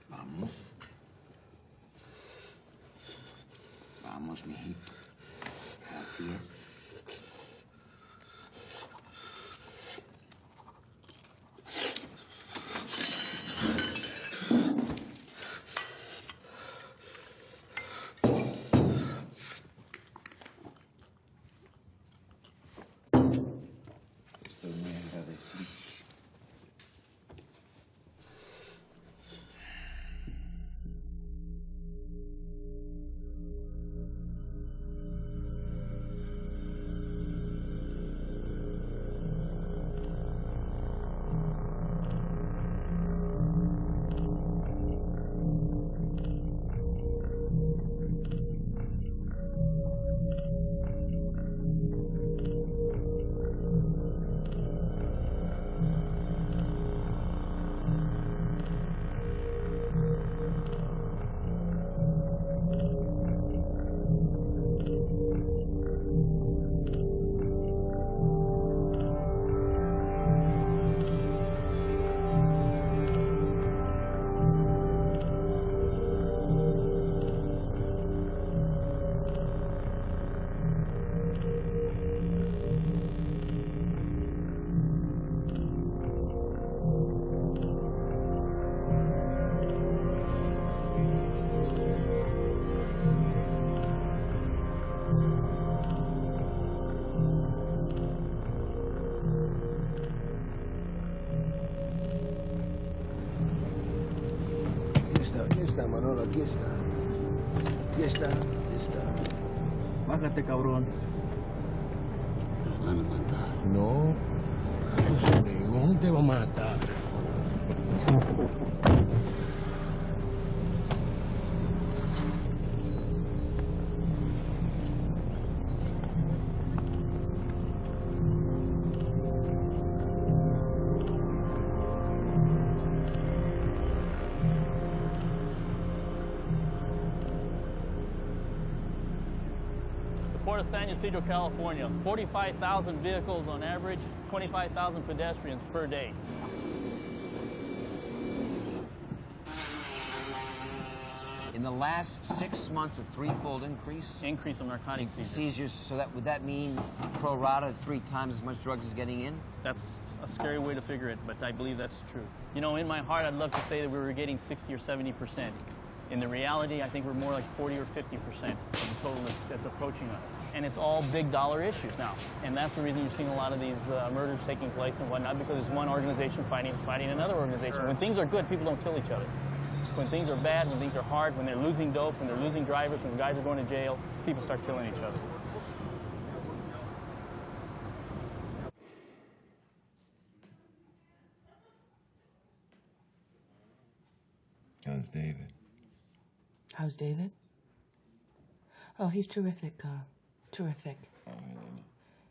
Vamos. Vamos, mijito. Así es. Estoy muy agradecido. Aquí está, Manolo, aquí está. Aquí está. Bájate, cabrón. Nos van a matar. No. El fregón te va a matar. Port of San Ysidro, California. 45,000 vehicles on average, 25,000 pedestrians per day. In the last 6 months, a threefold increase? Increase of narcotic seizures. So would that mean pro rata 3 times as much drugs is getting in? That's a scary way to figure it, but I believe that's true. You know, in my heart, I'd love to say that we were getting 60 or 70%. In the reality, I think we're more like 40 or 50% of the total that's approaching us. And it's all big dollar issues now. And that's the reason you're seeing a lot of these murders taking place and whatnot, because it's one organization fighting another organization. Sure. When things are good, people don't kill each other. When things are bad, when things are hard, when they're losing dope, when they're losing drivers, when guys are going to jail, people start killing each other. How's David? How's David? Oh, he's terrific, Carl. Terrific. Oh, Elena.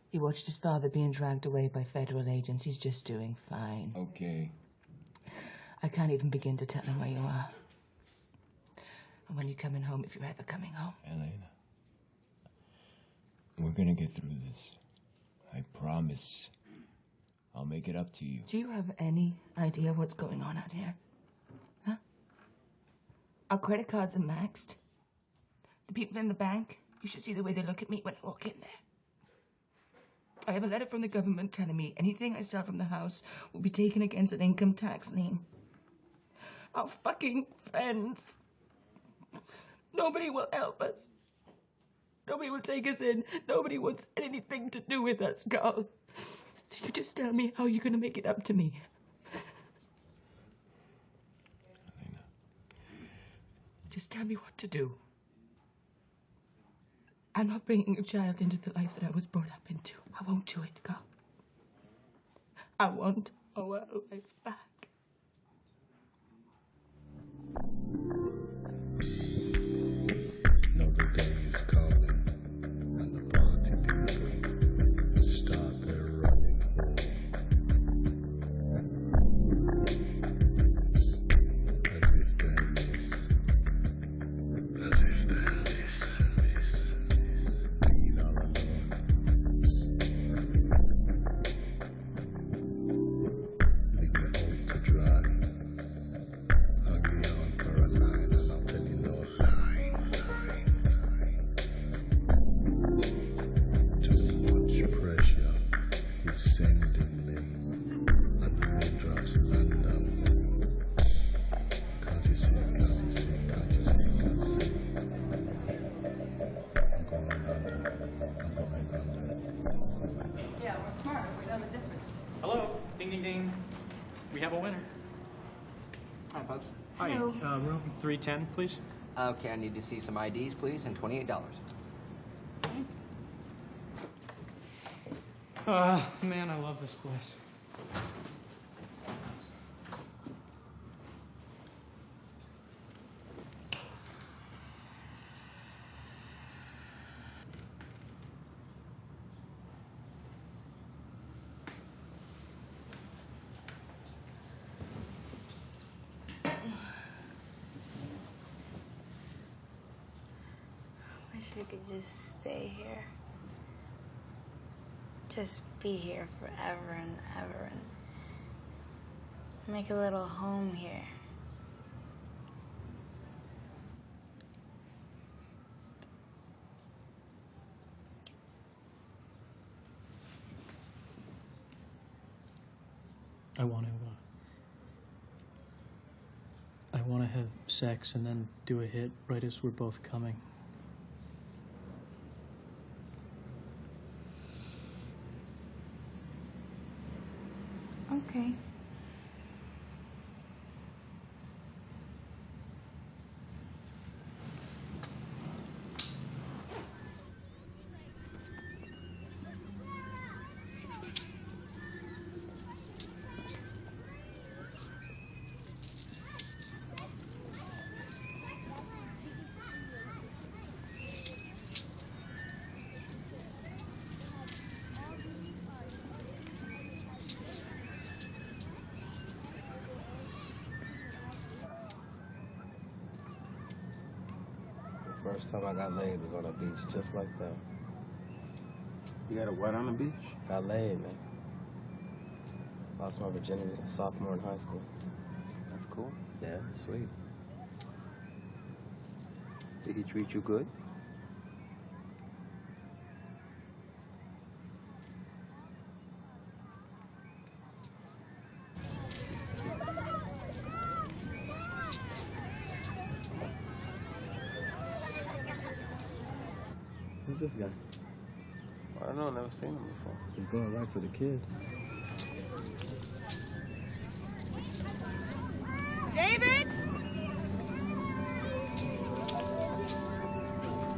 He watched his father being dragged away by federal agents. He's just doing fine. Okay. I can't even begin to tell him where you are. And when you're coming home, if you're ever coming home. Elena, we're gonna get through this. I promise. I'll make it up to you. Do you have any idea what's going on out here? Huh? Our credit cards are maxed. The people in the bank, you should see the way they look at me when I walk in there. I have a letter from the government telling me anything I sell from the house will be taken against an income tax lien. Our fucking friends. Nobody will help us. Nobody will take us in. Nobody wants anything to do with us, Carl. So you just tell me how you're going to make it up to me. Elena. Just tell me what to do. I'm not bringing a child into the life that I was brought up into. I won't do it, Carl. I want our life back. Another day is coming, and the party people start their running home. As if they're this. As if they're this. Being all alone. Ding, ding, ding. We have a winner. Hi, folks. Hi, Hello. room 310, please. Okay, I need to see some IDs, please, and $28. Man, I love this place. Wish we could just stay here. Just be here forever and ever and make a little home here. I want to have sex and then do a hit right as we're both coming. Okay. First time I got laid was on a beach just like that. You got a what on the beach? Got laid, man. Lost my virginity sophomore in high school. That's cool. Yeah, sweet. Did he treat you good? Who's this guy? I don't know, never seen him before. He's going right for the kid. David!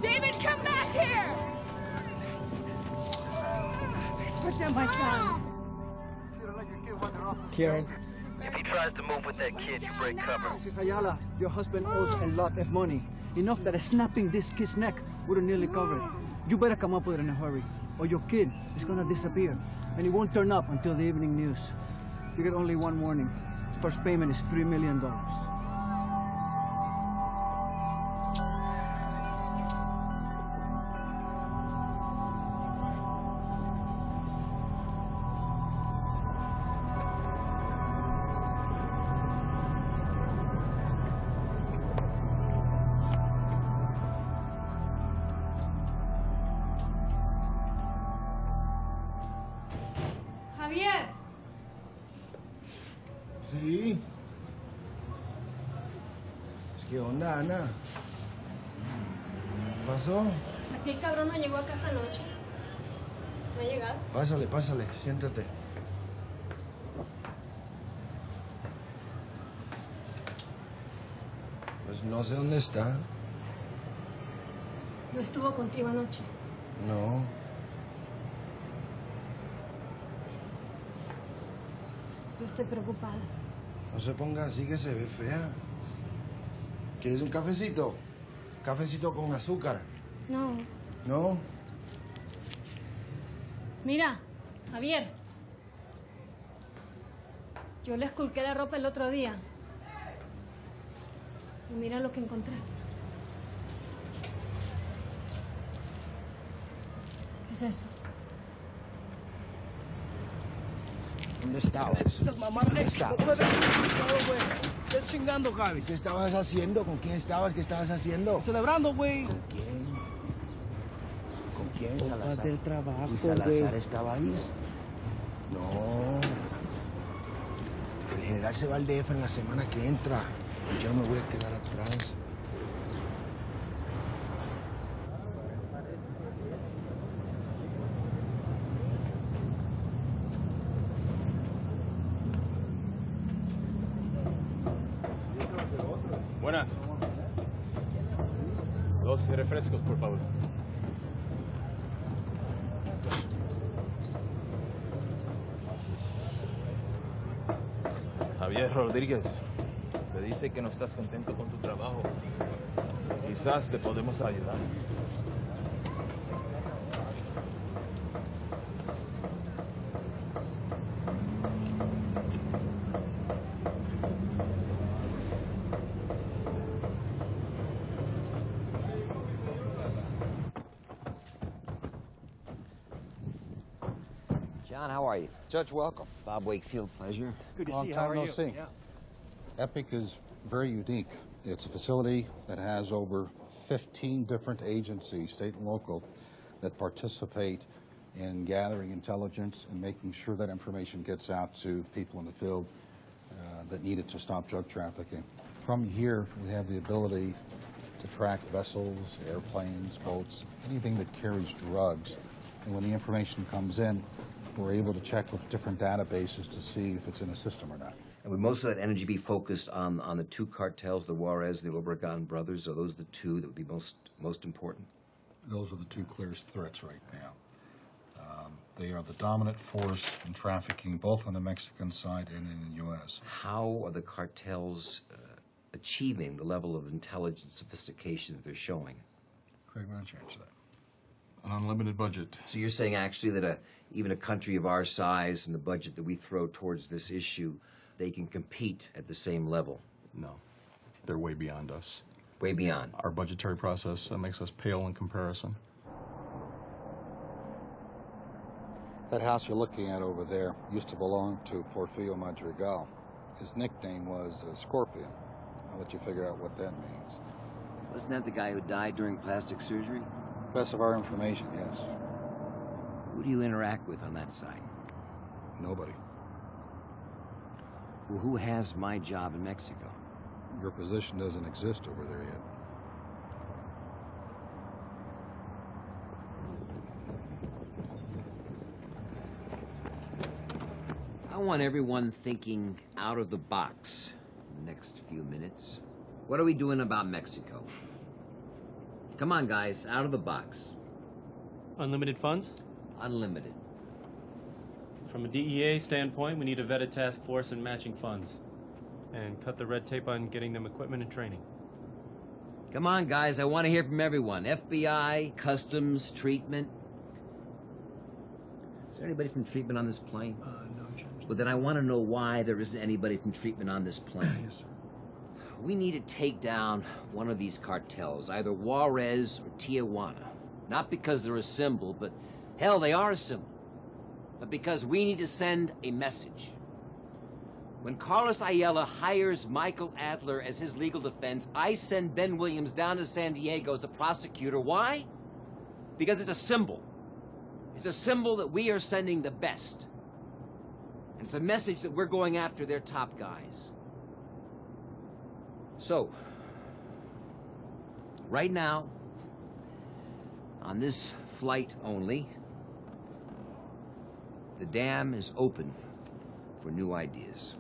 David, come back here! Please put down my son. Karen. If he tries to move with that kid, you break cover. Mrs. Ayala, your husband owes a lot of money. Enough that snapping this kid's neck would have nearly covered it. You better come up with it in a hurry, or your kid is gonna disappear, and he won't turn up until the evening news. You get only one warning. First payment is $3 million. Javier. Sí. ¿Qué onda, Ana? ¿Qué pasó? Aquel cabrón no llegó a casa anoche. ¿No ha llegado? Pásale, pásale, siéntate. Pues no sé dónde está. ¿No estuvo contigo anoche? No. Yo estoy preocupada. No se ponga así que se ve fea. ¿Quieres un cafecito? Cafecito con azúcar. No. ¿No? Mira, Javier. Yo le esculqué la ropa el otro día. Y mira lo que encontré. ¿Qué es eso? ¿Dónde estabas? Mamá, ¿Dónde estabas? Estás chingando, Javi. ¿Qué estabas haciendo? ¿Con quién estabas? ¿Qué estabas haciendo? Celebrando, güey. ¿Con quién? ¿Con quién, Salazar? del trabajo, ¿Y Salazar güey. estaba ahí? No. El general se va al DF en la semana que entra. Y yo no me voy a quedar atrás. Buenas. 2 refrescos, por favor. Javier Rodríguez, se dice que no estás contento con tu trabajo. Quizás te podemos ayudar. John, how are you? Judge, welcome. Bob Wakefield, pleasure. Good to see you. How are you? Long time no see. Yeah. EPIC is very unique. It's a facility that has over 15 different agencies, state and local, that participate in gathering intelligence and making sure that information gets out to people in the field that need it to stop drug trafficking. From here, we have the ability to track vessels, airplanes, boats, anything that carries drugs. And when the information comes in, we're able to check with different databases to see if it's in a system or not. And would most of that energy be focused on the 2 cartels, the Juarez, the Obregon brothers? Are those the 2 that would be most important? Those are the 2 clearest threats right now. They are the dominant force in trafficking, both on the Mexican side and in the U.S. How are the cartels achieving the level of intelligence sophistication that they're showing? Craig, why don't you answer that? An unlimited budget. So you're saying actually that even a country of our size and the budget that we throw towards this issue, they can compete at the same level? No. They're way beyond us. Way beyond? Our budgetary process makes us pale in comparison. That house you're looking at over there used to belong to Porfirio Madrigal. His nickname was Scorpion. I'll let you figure out what that means. Wasn't that the guy who died during plastic surgery? Best of our information, yes. Who do you interact with on that side? Nobody. Well, who has my job in Mexico? Your position doesn't exist over there yet. I want everyone thinking out of the box in the next few minutes. What are we doing about Mexico? Come on, guys, out of the box. Unlimited funds? Unlimited. From a DEA standpoint, we need a vetted task force and matching funds. And cut the red tape on getting them equipment and training. Come on, guys, I want to hear from everyone. FBI, customs, treatment. Is there anybody from treatment on this plane? No, Judge. Well, then I want to know why there isn't anybody from treatment on this plane. Yes, sir. We need to take down one of these cartels, either Juarez or Tijuana. Not because they're a symbol, but hell, they are a symbol. But because we need to send a message. When Carlos Ayala hires Michael Adler as his legal defense, I send Ben Williams down to San Diego as the prosecutor. Why? Because it's a symbol. It's a symbol that we are sending the best. And it's a message that we're going after their top guys. So, right now, on this flight only, the dam is open for new ideas.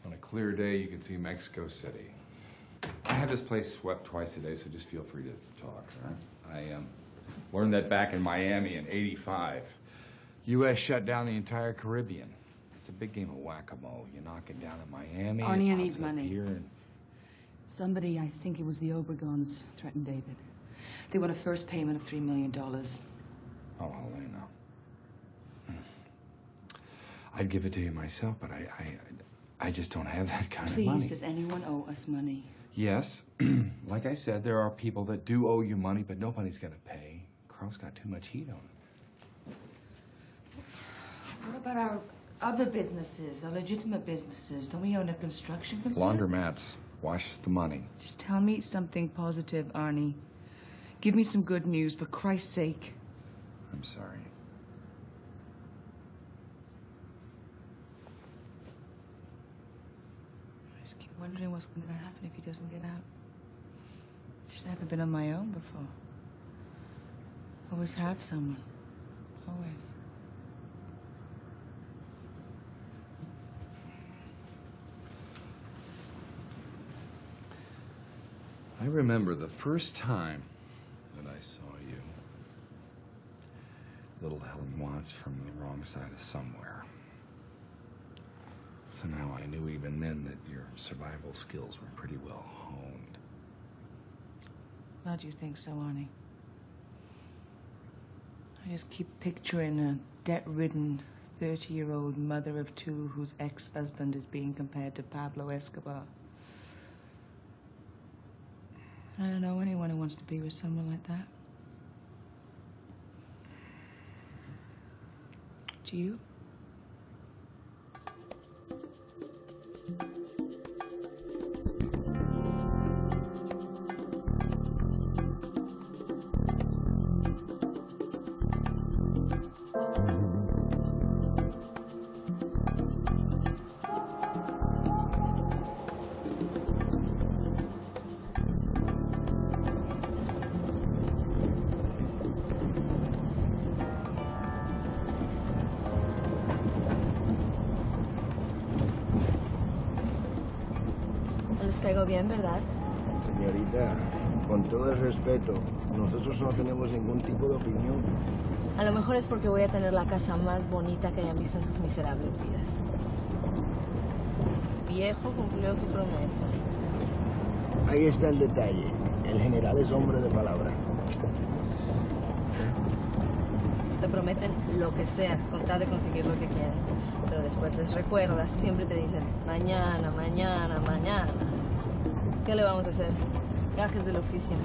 On a clear day, you can see Mexico City. I have this place swept twice a day, so just feel free to talk, all right? I learned that back in Miami in '85. U.S. shut down the entire Caribbean. It's a big game of whack-a-mole. You knock it down in Miami, Arnie, I it need pops up money. here, and Somebody, I think it was the Obregons, threatened David. They want a first payment of $3 million. oh, Helena. I'd give it to you myself, but I just don't have that kind of money. Please, does anyone owe us money? Yes, like I said, there are people that do owe you money, but nobody's gonna pay. Carl's got too much heat on him. What about our other businesses, our legitimate businesses? Don't we own a construction concern? Laundromats. Wash us the money. Just tell me something positive, Arnie. Give me some good news, for Christ's sake. I'm sorry. I just keep wondering what's going to happen if he doesn't get out. Just haven't been on my own before. Always had someone. Always. I remember the first time that I saw you. Little Helen Watts from the wrong side of somewhere. So now I knew even then that your survival skills were pretty well honed. Why do you think so, Arnie? I just keep picturing a debt-ridden 30-year-old mother of two whose ex-husband is being compared to Pablo Escobar. I don't know anyone who wants to be with someone like that. Do you? Les caigo bien, ¿verdad? Señorita, con todo el respeto, nosotros no tenemos ningún tipo de opinión. A lo mejor es porque voy a tener la casa más bonita que hayan visto en sus miserables vidas. Viejo cumplió su promesa. Ahí está el detalle. El general es hombre de palabra. Te prometen lo que sea, con tal de conseguir lo que quieren. Pero después les recuerdas, siempre te dicen, mañana, mañana, mañana. ¿Qué le vamos a hacer? Gajes del oficio.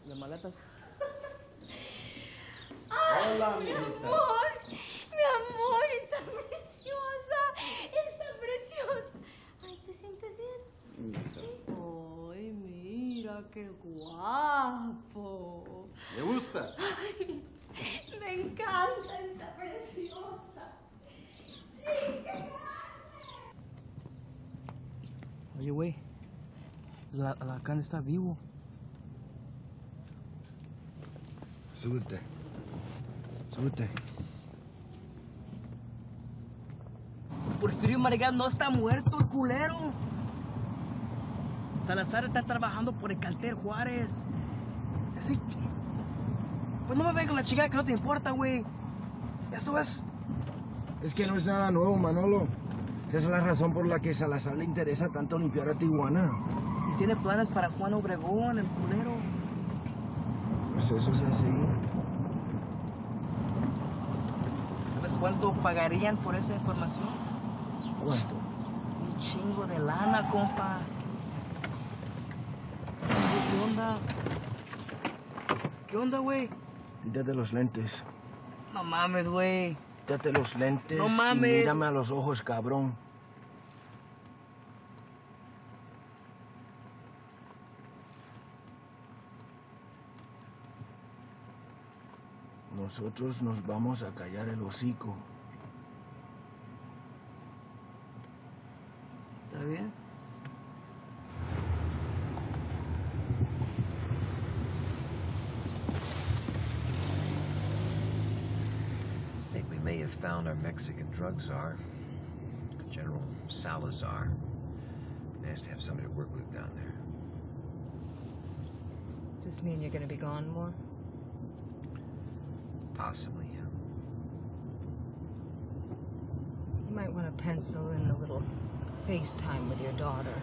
¿Las maletas? Hola, mi amor, está preciosa, está preciosa. Ay, ¿te sientes bien? Sí. Ay, mira, qué guapo. ¿Le gusta? Ay, me encanta, está preciosa. Sí, qué grande. Oye, güey, la carne está vivo. Súbete. Súbete. Porfirio Marigán no está muerto, el culero. Salazar está trabajando por el cartel Juárez. Así. Pues no me vengas con la chica que no te importa, güey. Esto es... Es que no es nada nuevo, Manolo. Esa es la razón por la que Salazar le interesa tanto limpiar a Tijuana. Y tiene planes para Juan Obregón, el culero. Pues eso es así. ¿Sabes cuánto pagarían por esa información? ¿Cuánto? Un chingo de lana, compa. ¿Qué onda? ¿Qué onda, güey? Quítate los lentes. No mames, güey. Quítate los lentes. No mames. Y mírame a los ojos, cabrón. Nosotros nos vamos a callar el hocico. ¿Está bien? I think we may have found our Mexican drug czar, General Salazar. Nice to have somebody to work with down there. Does this mean you're gonna be gone more? Possibly, yeah. You might want to pencil in a little FaceTime with your daughter.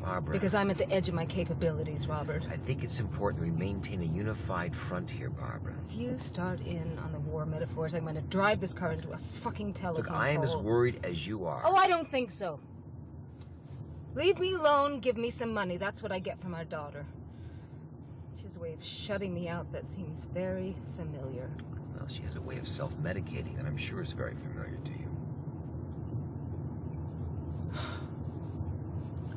Barbara. Because I'm at the edge of my capabilities, Robert. I think it's important we maintain a unified front here, Barbara. If you start in on the war metaphors, I'm going to drive this car into a fucking telephone Look, I am as pole. worried as you are. Oh, I don't think so. Leave me alone, give me some money. That's what I get from our daughter. She has a way of shutting me out that seems very familiar. Well, she has a way of self-medicating that I'm sure is very familiar to you.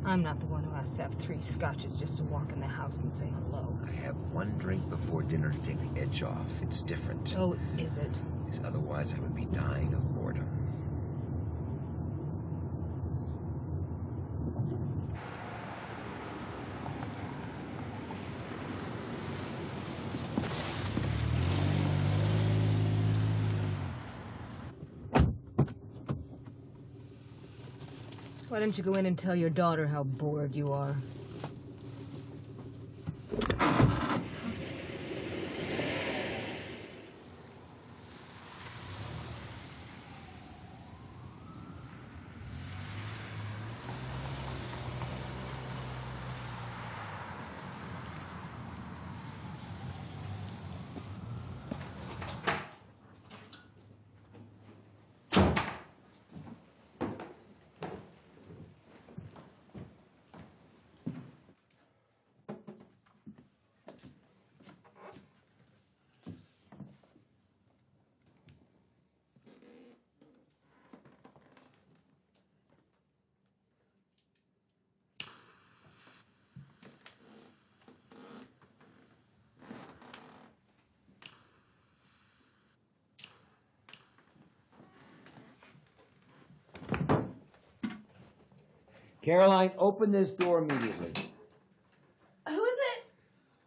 I'm not the one who has to have 3 scotches just to walk in the house and say hello. I have 1 drink before dinner to take the edge off. It's different. Oh, is it? Because otherwise I would be dying of boredom. Why don't you go in and tell your daughter how bored you are? Caroline, open this door immediately. Who is it?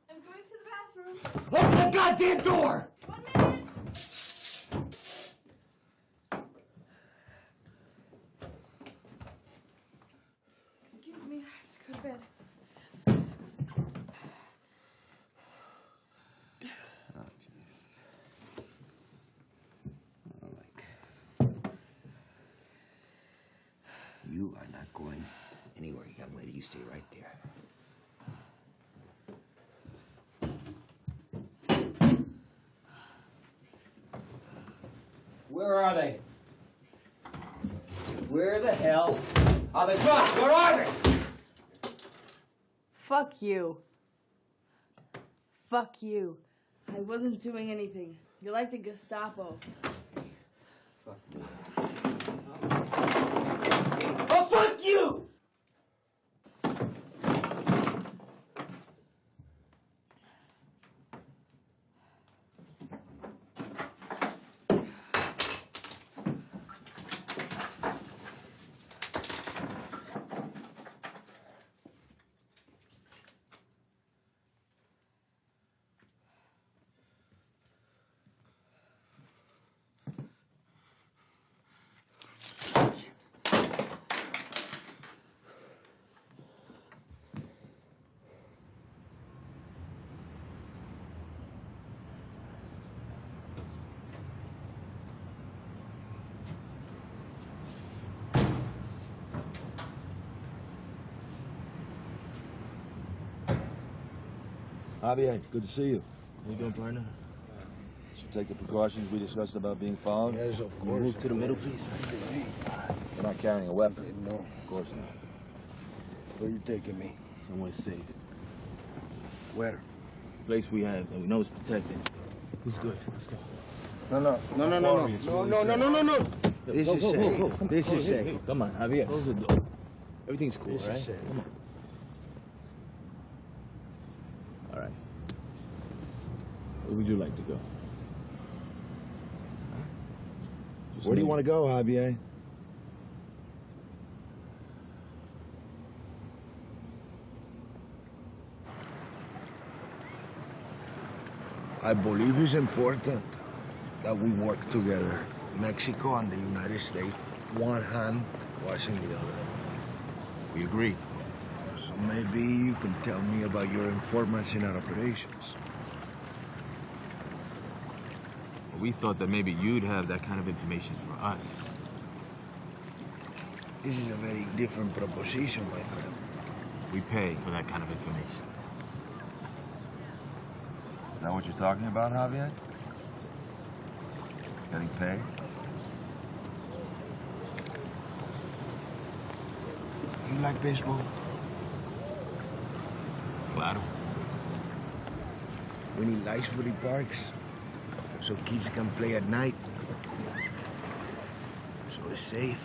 I'm going to the bathroom. Open the goddamn door! 1 minute. Excuse me, I have to go to bed. You are not going anywhere, young lady. You stay right there. Where are they? Where the hell are the drugs? Where are they? Fuck you. Fuck you. I wasn't doing anything. You're like the Gestapo. Fuck you. Oh, fuck you! Javier, good to see you. How you doing, partner? Should take the precautions we discussed about being followed. Yes, of Can you course. move to the middle, please? You're not carrying a weapon. No. Of course not. Where you taking me? Somewhere safe. Where? Place we have that we know is protected. It's good. Let's go. No. This is safe. This is safe. Come on, Javier. Close the door. Everything's cool, This is right? safe. Come on. All right. Where would you like to go? Where do you want to go, Javier? I believe it's important that we work together. Mexico and the United States, one hand washing the other. We agree. So maybe you can tell me about your informants in our operations. We thought that maybe you'd have that kind of information for us. This is a very different proposition, my friend. We pay for that kind of information. Is that what you're talking about, Javier? Getting paid? You like baseball? Claro. We need lights for the parks, so kids can play at night. So it's safe.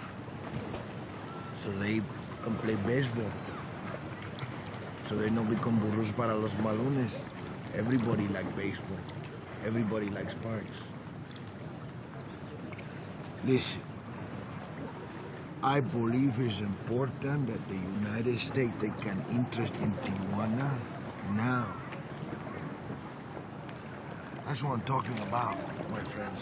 So they can play baseball. So they no become burros para los malones. Everybody likes baseball. Everybody likes parks. Listen, I believe it's important that the United States take an interest in Tijuana now. That's what I'm talking about, my friends.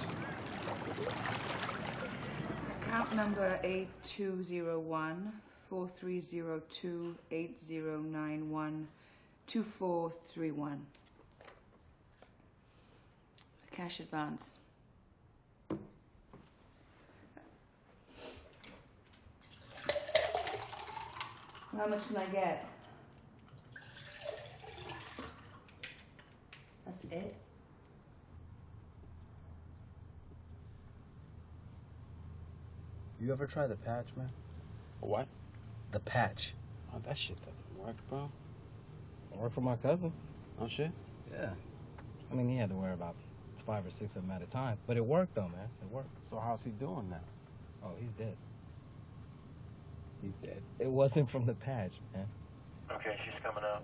Account number 8201 4302 8091 2431. Cash advance. How much can I get? That's it? You ever try the patch, man? What? The patch. Oh, that shit doesn't work, bro. It worked for my cousin. Oh, shit? Yeah. I mean, he had to wear about 5 or 6 of them at a time. But it worked, though, man. It worked. So how's he doing now? Oh, he's dead. He's dead. It wasn't from the patch, man. Okay, she's coming out.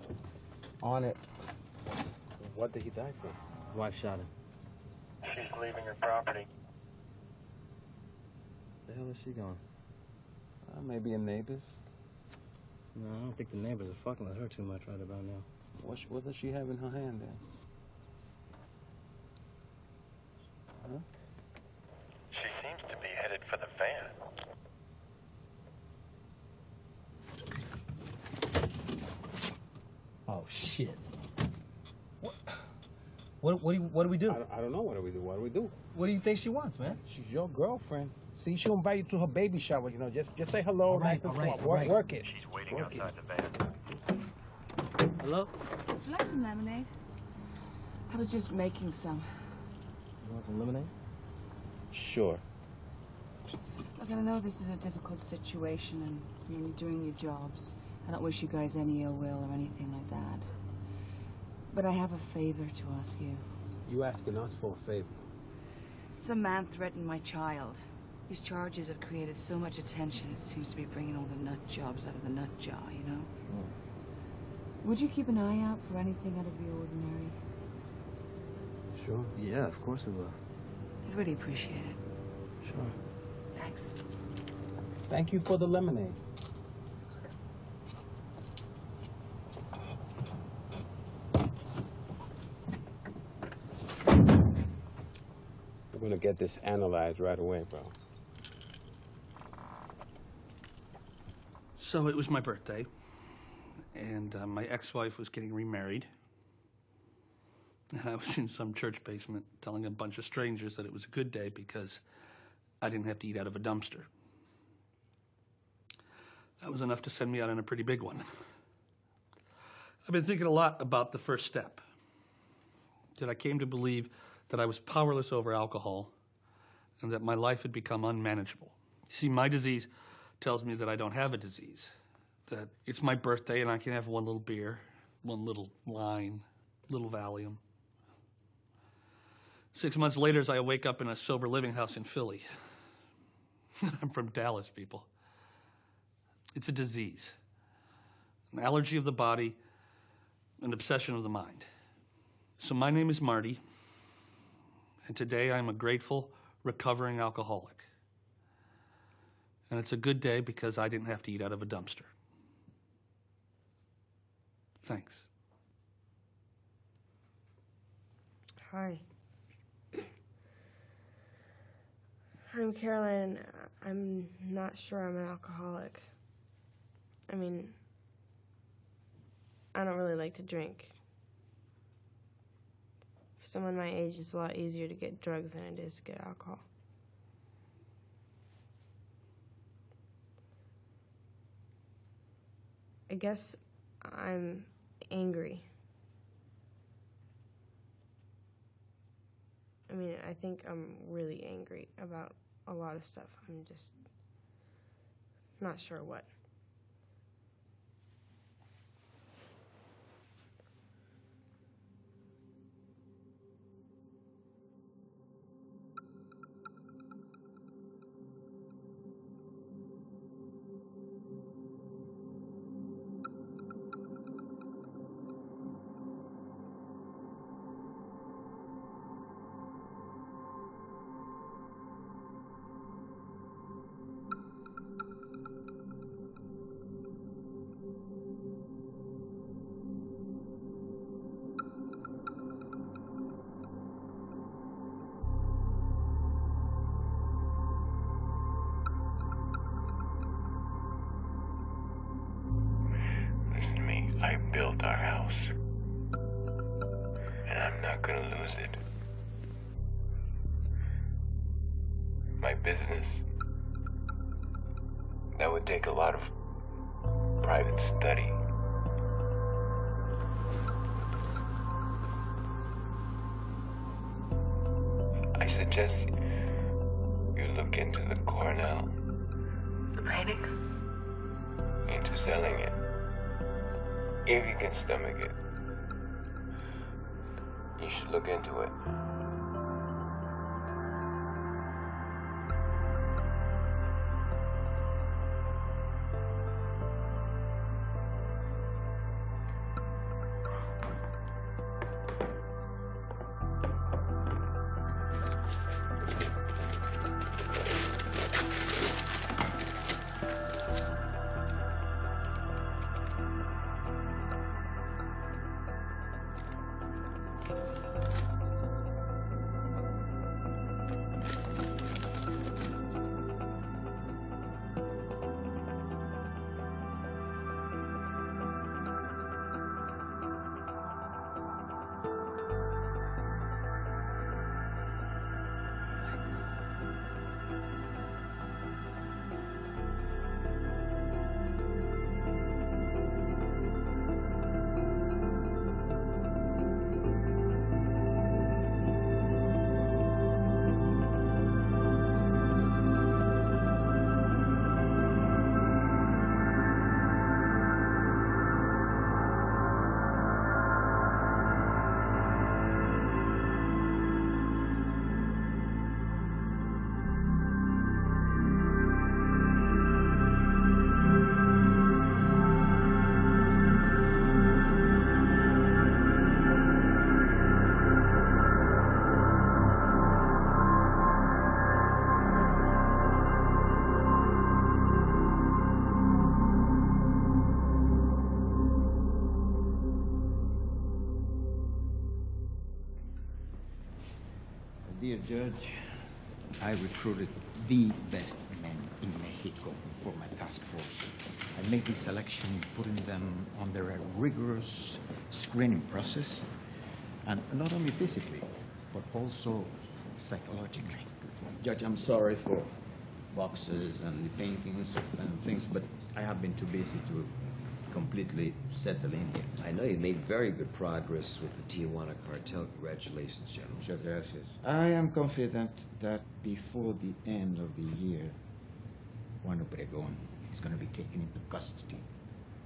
On it. What did he die from? His wife shot him. She's leaving her property. Where the hell is she going? Maybe a neighbor's. No, I don't think the neighbors are fucking with her too much right about now. What does she have in her hand then? Huh? She seems to be headed for the van. Oh, shit. What do we do? I don't know. What do we do? What do we do? What do you think she wants, man? She's your girlfriend. See, she'll invite you to her baby shower. You know, just say hello. All right, nice and all right, formal. all right. Work it. She's waiting Work outside the van. Hello? Would you like some lemonade? I was just making some. You want some lemonade? Sure. Look, I know this is a difficult situation and you're doing your jobs. I don't wish you guys any ill will or anything like that. But I have a favor to ask you. You asking us for a favor? Some man threatened my child. His charges have created so much attention, it seems to be bringing all the nut jobs out of the nut jar, you know? Would you keep an eye out for anything out of the ordinary? Sure. Yeah, of course we will. I'd really appreciate it. Sure. Thanks. Thank you for the lemonade. We're gonna get this analyzed right away, bro. So it was my birthday, and my ex-wife was getting remarried. And I was in some church basement telling a bunch of strangers that it was a good day because I didn't have to eat out of a dumpster. That was enough to send me out on a pretty big one. I've been thinking a lot about the first step, that I came to believe that I was powerless over alcohol and that my life had become unmanageable. See, my disease tells me that I don't have a disease, that it's my birthday and I can have one little beer, one little line, little Valium. 6 months later, as I wake up in a sober living house in Philly. I'm from Dallas, people. It's a disease, an allergy of the body, an obsession of the mind. So my name is Marty, and today I'm a grateful, recovering alcoholic. And it's a good day because I didn't have to eat out of a dumpster. Thanks. Hi. I'm Caroline. I'm not sure I'm an alcoholic. I mean, I don't really like to drink. For someone my age, it's a lot easier to get drugs than it is to get alcohol. I guess I'm angry. I mean, I think I'm really angry about a lot of stuff. I'm just not sure what. our house. And I'm not gonna lose it. My business. That would take a lot of private study. I suggest you look into the Cornell. The painting? Into selling it. If you can stomach it. You should look into it. Dear Judge, I recruited the best men in Mexico for my task force. I made this selection putting them under a rigorous screening process, and not only physically, but also psychologically. Judge, I'm sorry for boxes and the paintings and things, but I have been too busy to completely settle in here. I know you made very good progress with the Tijuana cartel. Congratulations, General. Muchas gracias. I am confident that before the end of the year, Juan Obregón is going to be taken into custody.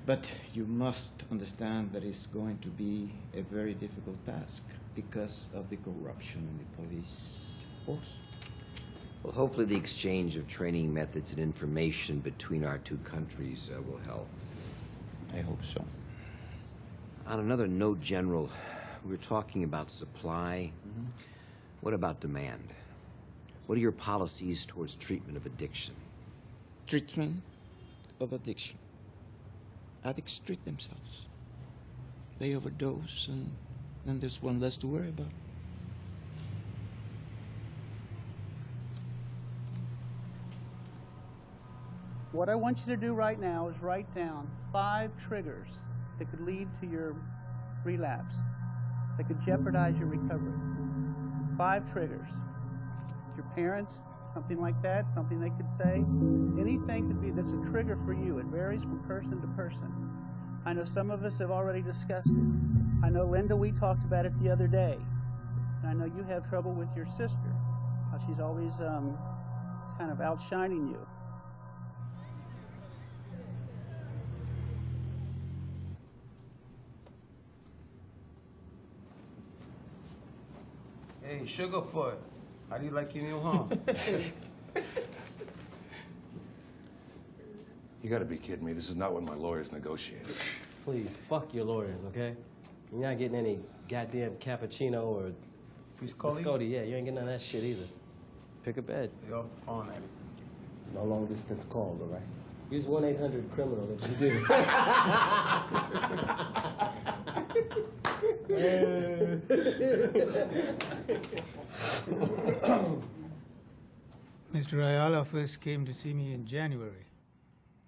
But you must understand that it's going to be a very difficult task because of the corruption in the police force. Well, hopefully the exchange of training methods and information between our two countries will help. I hope so. On another note, General, we were talking about supply. What about demand? What are your policies towards treatment of addiction? Treatment of addiction. Addicts treat themselves. They overdose, and there's one less to worry about. What I want you to do right now is write down 5 triggers that could lead to your relapse, that could jeopardize your recovery. 5 triggers. Your parents, something like that, something they could say. Anything could be that's a trigger for you. It varies from person to person. I know some of us have already discussed it. I know, Linda, we talked about it the other day. And I know you have trouble with your sister, how she's always kind of outshining you. Hey, Sugarfoot, how do you like your new home? You gotta be kidding me. This is not what my lawyers negotiated. Please, fuck your lawyers, okay? You're not getting any goddamn cappuccino or biscotti. Yeah, you ain't getting none of that shit either. Pick a bed. You're fine. No long distance calls, all right? Use 1-800-CRIMINAL if you do. Mr. Ayala first came to see me in January.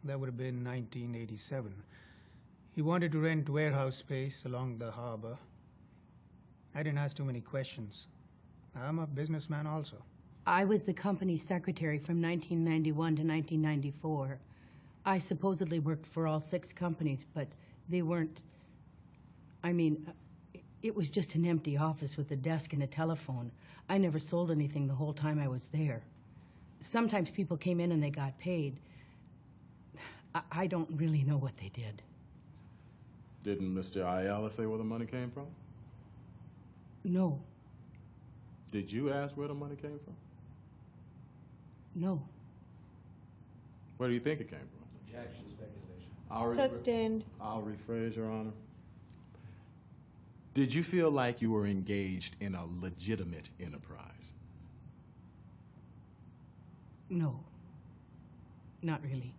That would have been 1987. He wanted to rent warehouse space along the harbor. I didn't ask too many questions. I'm a businessman also. I was the company secretary from 1991 to 1994. I supposedly worked for all 6 companies, but they weren't. I mean, it was just an empty office with a desk and a telephone. I never sold anything the whole time I was there. Sometimes people came in and they got paid. I don't really know what they did. Didn't Mr. Ayala say where the money came from? No. Did you ask where the money came from? No. Where do you think it came from? Objection, speculation. Sustained. I'll rephrase, Your Honor. Did you feel like you were engaged in a legitimate enterprise? No. Not really.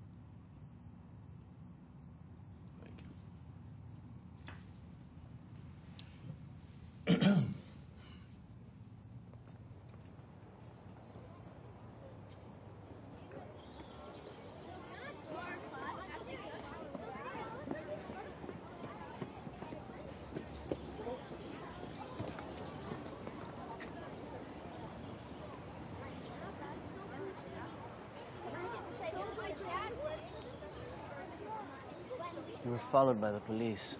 We were followed by the police,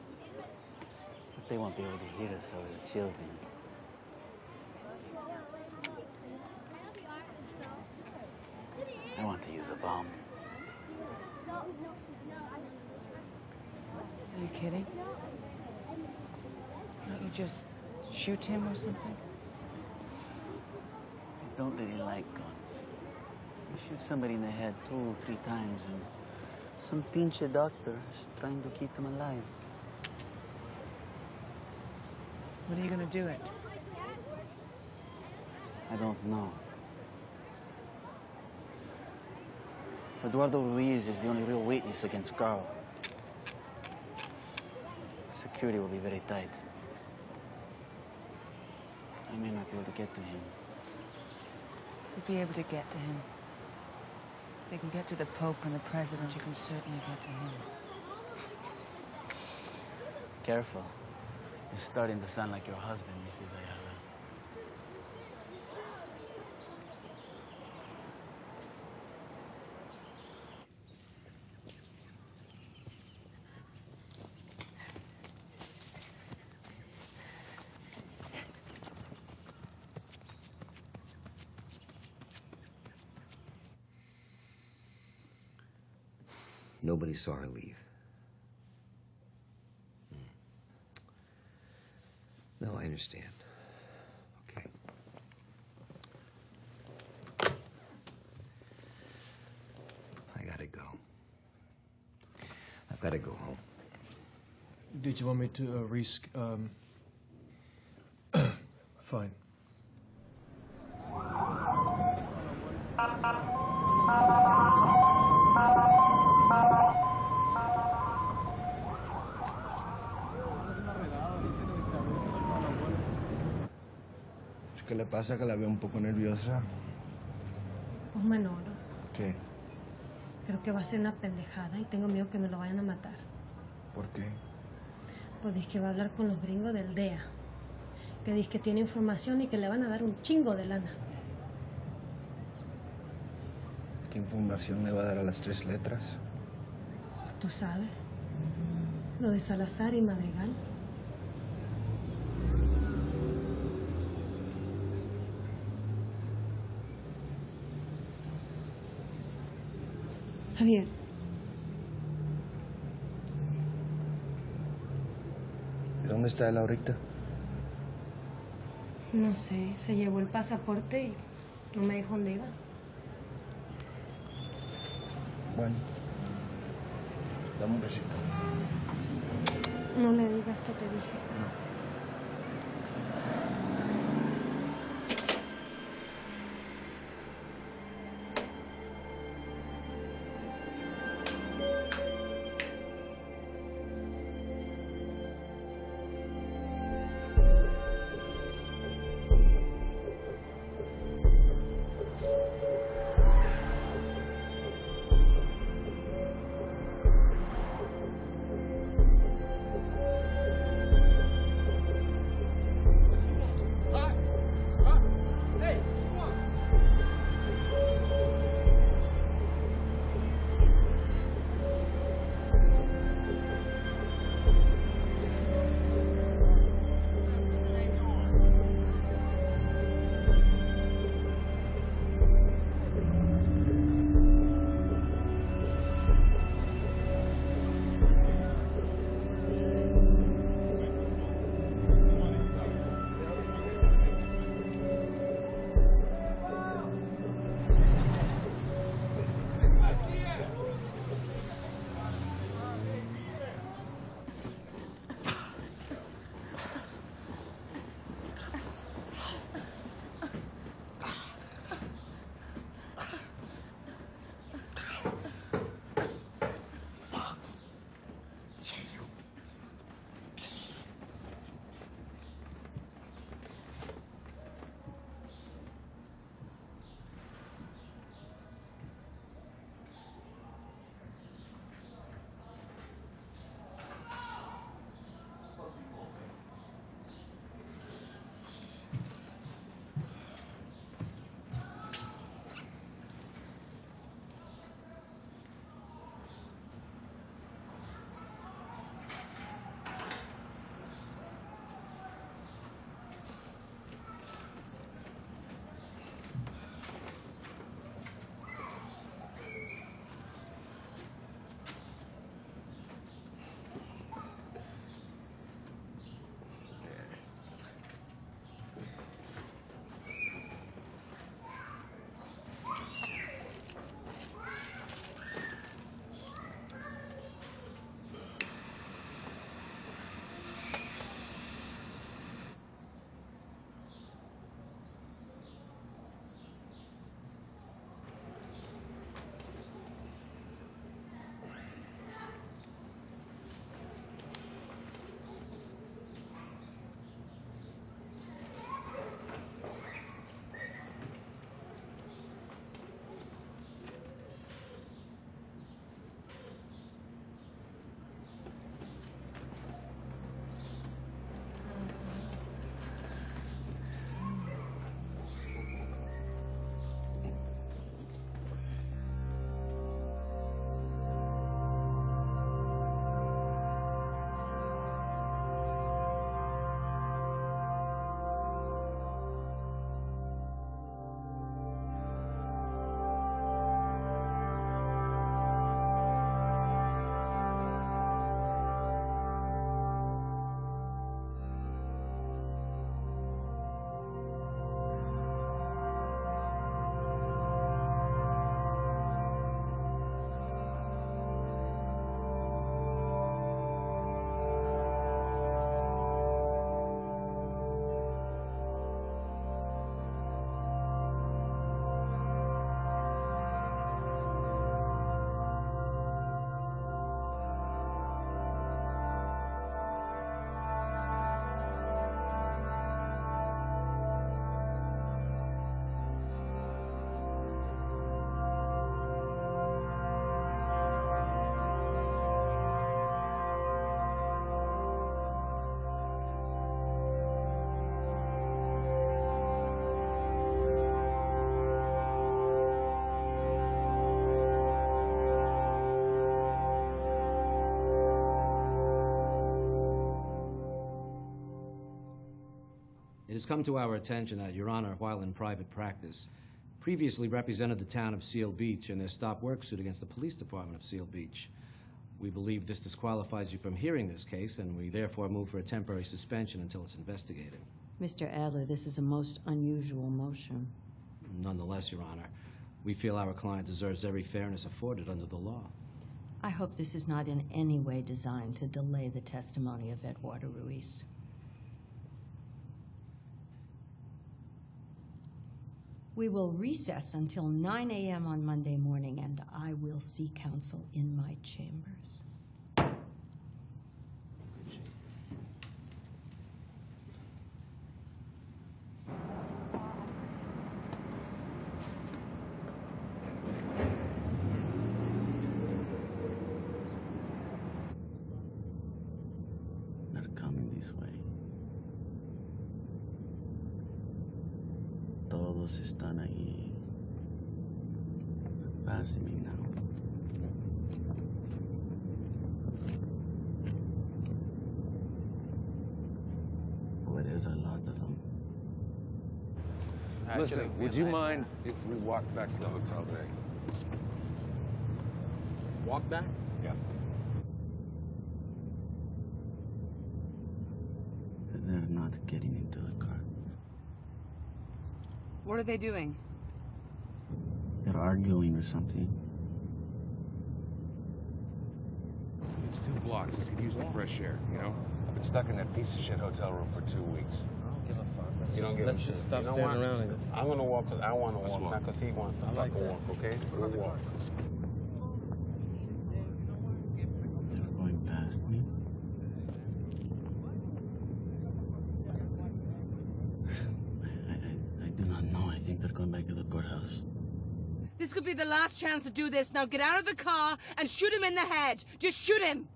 but they won't be able to hear us over the children. I want to use a bomb. Are you kidding? Can't you just shoot him or something? I don't really like guns. You shoot somebody in the head 2, 3 times and some pinche doctor is trying to keep them alive. When are you gonna do it? I don't know. Eduardo Ruiz is the only real witness against Carl. Security will be very tight. I may not be able to get to him. You'll be able to get to him. If they can get to the Pope and the President, you can certainly get to him. Careful. You're starting to sound like your husband, Mrs. Ayala. Nobody saw her leave. No, I understand. Okay. I gotta go. I've gotta go home. Did you want me to risk, fine. ¿Qué le pasa? Que la veo un poco nerviosa. Pues Manolo, ¿Qué? creo que va a ser una pendejada y tengo miedo que me lo vayan a matar. ¿Por qué? Pues dice que va a hablar con los gringos del DEA. Que dice que tiene información y que le van a dar un chingo de lana. ¿Qué información le va a dar a las 3 letras? Pues tú sabes. Lo de Salazar y Madrigal. Javier. ¿Y dónde está él ahorita? No sé, se llevó el pasaporte y no me dijo dónde iba. Bueno. Dame un besito. No le digas que te dije. No. It has come to our attention that Your Honor, while in private practice, previously represented the town of Seal Beach in their stop work suit against the police department of Seal Beach. We believe this disqualifies you from hearing this case, and we therefore move for a temporary suspension until it's investigated. Mr. Adler, this is a most unusual motion. Nonetheless, Your Honor, we feel our client deserves every fairness afforded under the law. I hope this is not in any way designed to delay the testimony of Eduardo Ruiz. We will recess until 9 a.m. on Monday morning, and I will see counsel in my chambers. They're coming this way. Todos están ahí. Passing me now. Boy, there's a lot of them. Listen, would you mind if we walk back to the hotel today? Walk back? Yeah. They're not getting into the car. What are they doing? They're arguing or something. It's 2 blocks. I could use the fresh air, you know? I've been stuck in that piece of shit hotel room for 2 weeks. I don't give a fuck. You don't give a shit. Let's just stop You know standing what? around and go. I'm gonna walk because I want to Let's walk, walk. not because he wants to I like fucking that. walk, okay? We'll walk. They're going past me. I do not know. I think they're going back to the courthouse. This could be the last chance to do this. Now get out of the car and shoot him in the head. Just shoot him.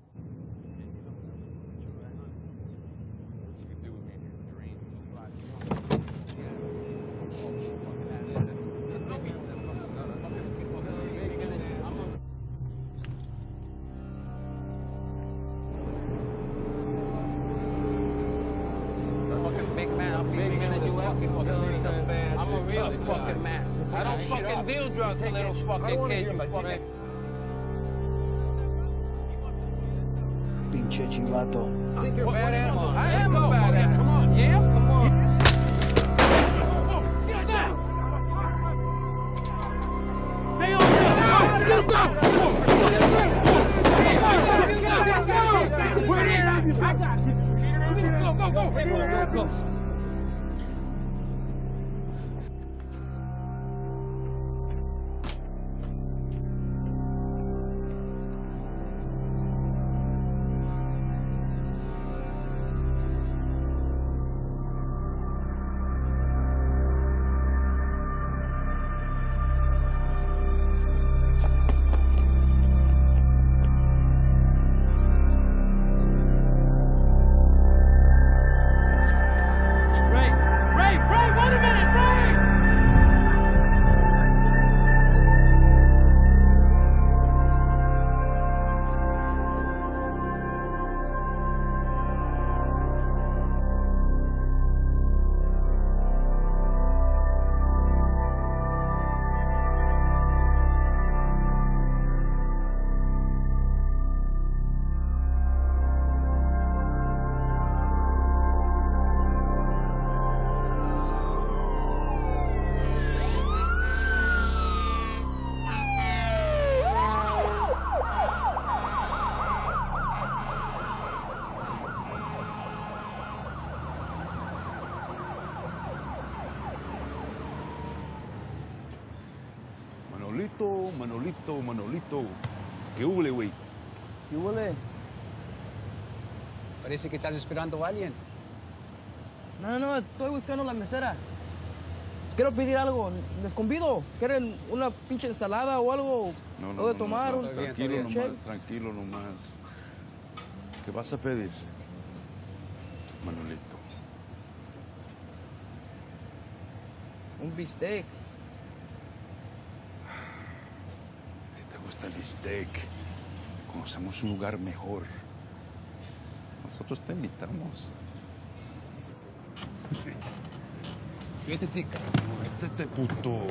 Fucking big man, I'm bigger than you ever. I'm a real fucking man. I don't fucking deal drugs, little fucking kid. You fucking... Pinche chivato. Think you're badass? I am a badass. Come on. Yeah? Come on. Go. Manolito. ¿Qué huele, güey? ¿Qué huele? Parece que estás esperando a alguien. No, estoy buscando la mesera. Quiero pedir algo, les convido. ¿Quieren una pinche ensalada o algo? ¿Algo de tomar? Tranquilo nomás. ¿Qué vas a pedir, Manolito? Un bistec. Si te gusta el bistec, conocemos un lugar mejor. Nosotros te invitamos. Métete, cabrón. Métete, puto.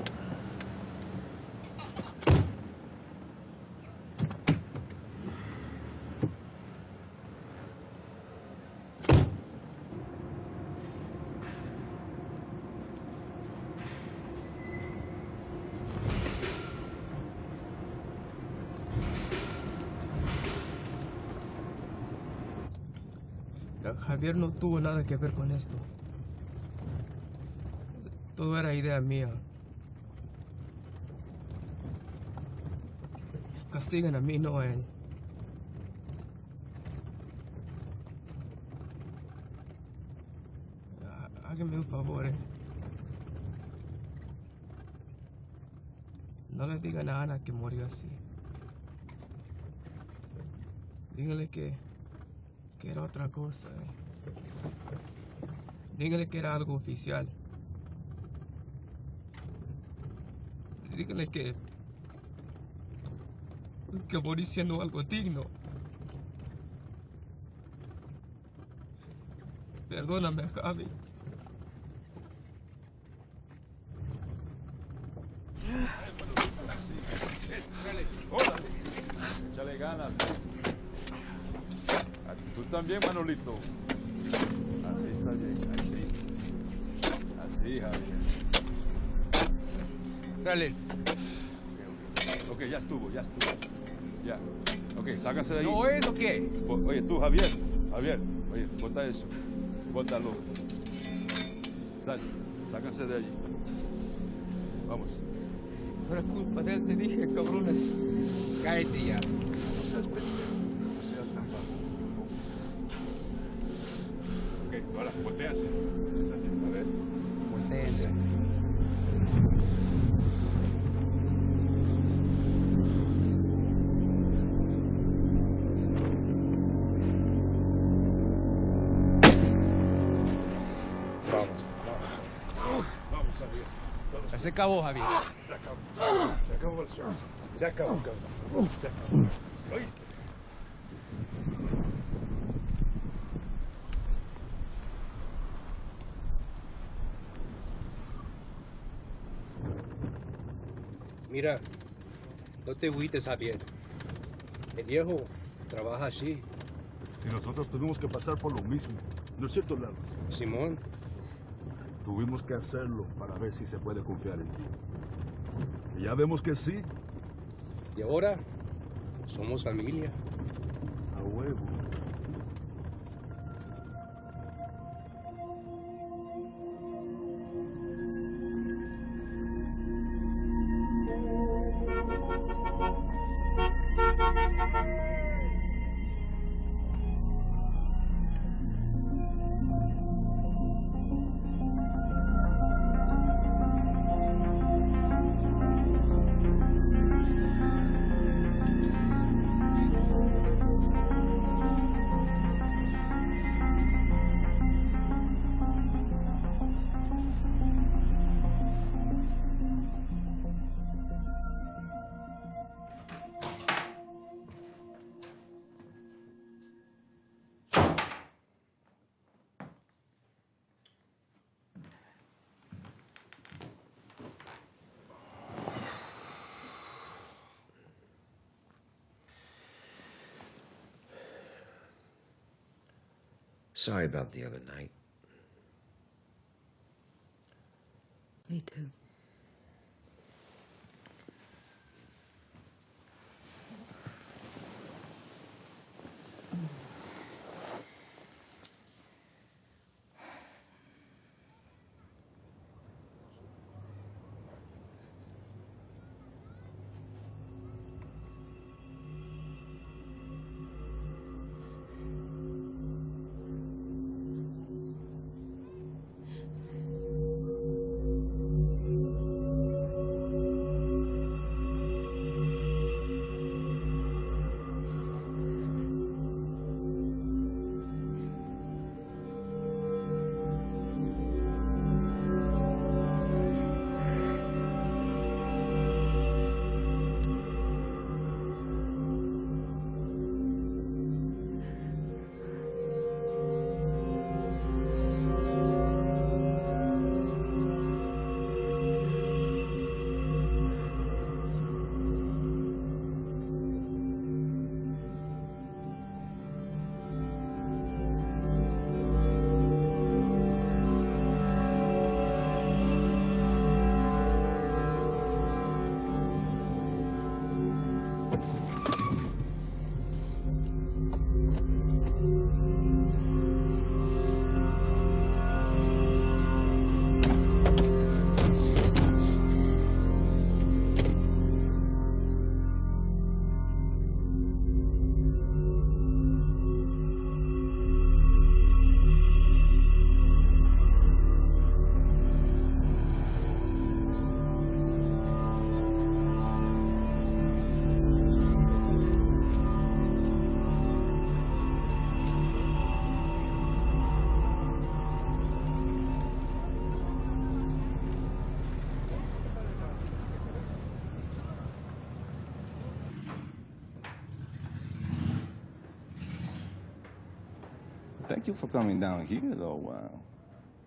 Javier no tuvo nada que ver con esto. Todo era idea mía. Castigan a mí, no a él. Hágame un favor, No le digan a Ana que murió así. Dígale que era otra cosa. Dígale que era algo oficial. Dígale que morí siendo algo digno. Perdóname, Javi. Échale ganas. Tú también, Manolito. Así está bien, así. Así, Javier. Dale. Ok, ya estuvo. Ya. Ok, sácase de ahí. ¿No es o qué? Oye, tú, Javier. Oye, bota eso. Bótalo. Sácase de allí. Vamos. Por culpa de él te dije, cabrones. Cállate ya. No seas pendejo. No seas tan bajo. Ok, ahora, voltease. A ver. Voltéense. Vamos, Javier. Se acabó, Javier. Se acabó el show. Se acabó, cabrón. Se acabó. ¿Oíste? Mira, no te agüites, Javier. El viejo trabaja así. Si nosotros tuvimos que pasar por lo mismo, ¿no es cierto, Lalo? Simón. Tuvimos que hacerlo para ver si se puede confiar en ti. Y ya vemos que sí. Y ahora somos familia. A huevo. Sorry about the other night. Me too. Thank you for coming down here, though.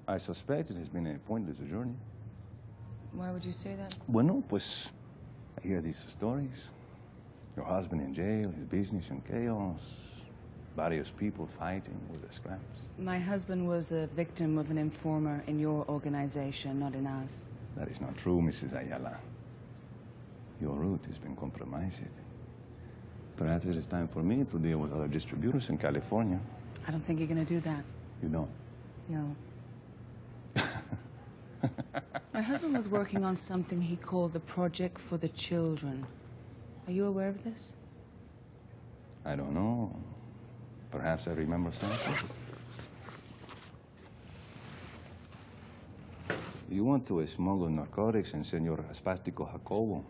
I suspect it has been a pointless journey. Why would you say that? Bueno, pues, I hear these stories. Your husband in jail, his business in chaos, various people fighting with the scraps. My husband was a victim of an informer in your organization, not in ours. That is not true, Mrs. Ayala. Your route has been compromised. Perhaps it is time for me to deal with other distributors in California. I don't think you're going to do that. You don't? No. My husband was working on something he called the Project for the Children. Are you aware of this? I don't know. Perhaps I remember something. You want to smuggle narcotics and Senor Spastico Jacobo.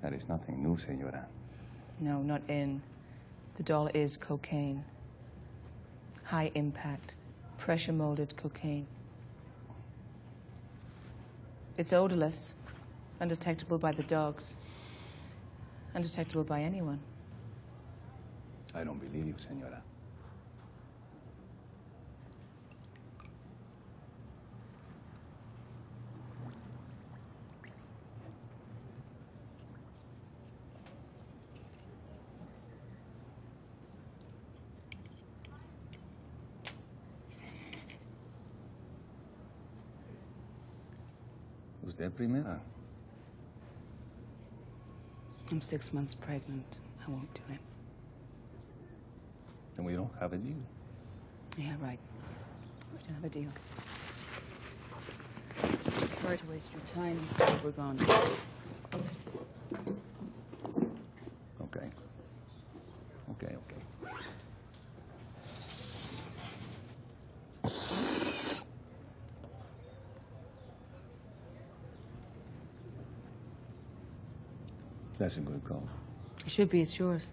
That is nothing new, Senora. No, not in. The doll is cocaine. High impact, pressure molded cocaine. It's odorless, undetectable by the dogs, undetectable by anyone. I don't believe you, Senora. ¿Usted primera? I'm 6 months pregnant. I won't do it. Then we don't have a deal. Yeah, right. We don't have a deal. Sorry to waste your time, Mr. Obregon. Okay. Okay, okay. That's a good call. It should be. It's yours.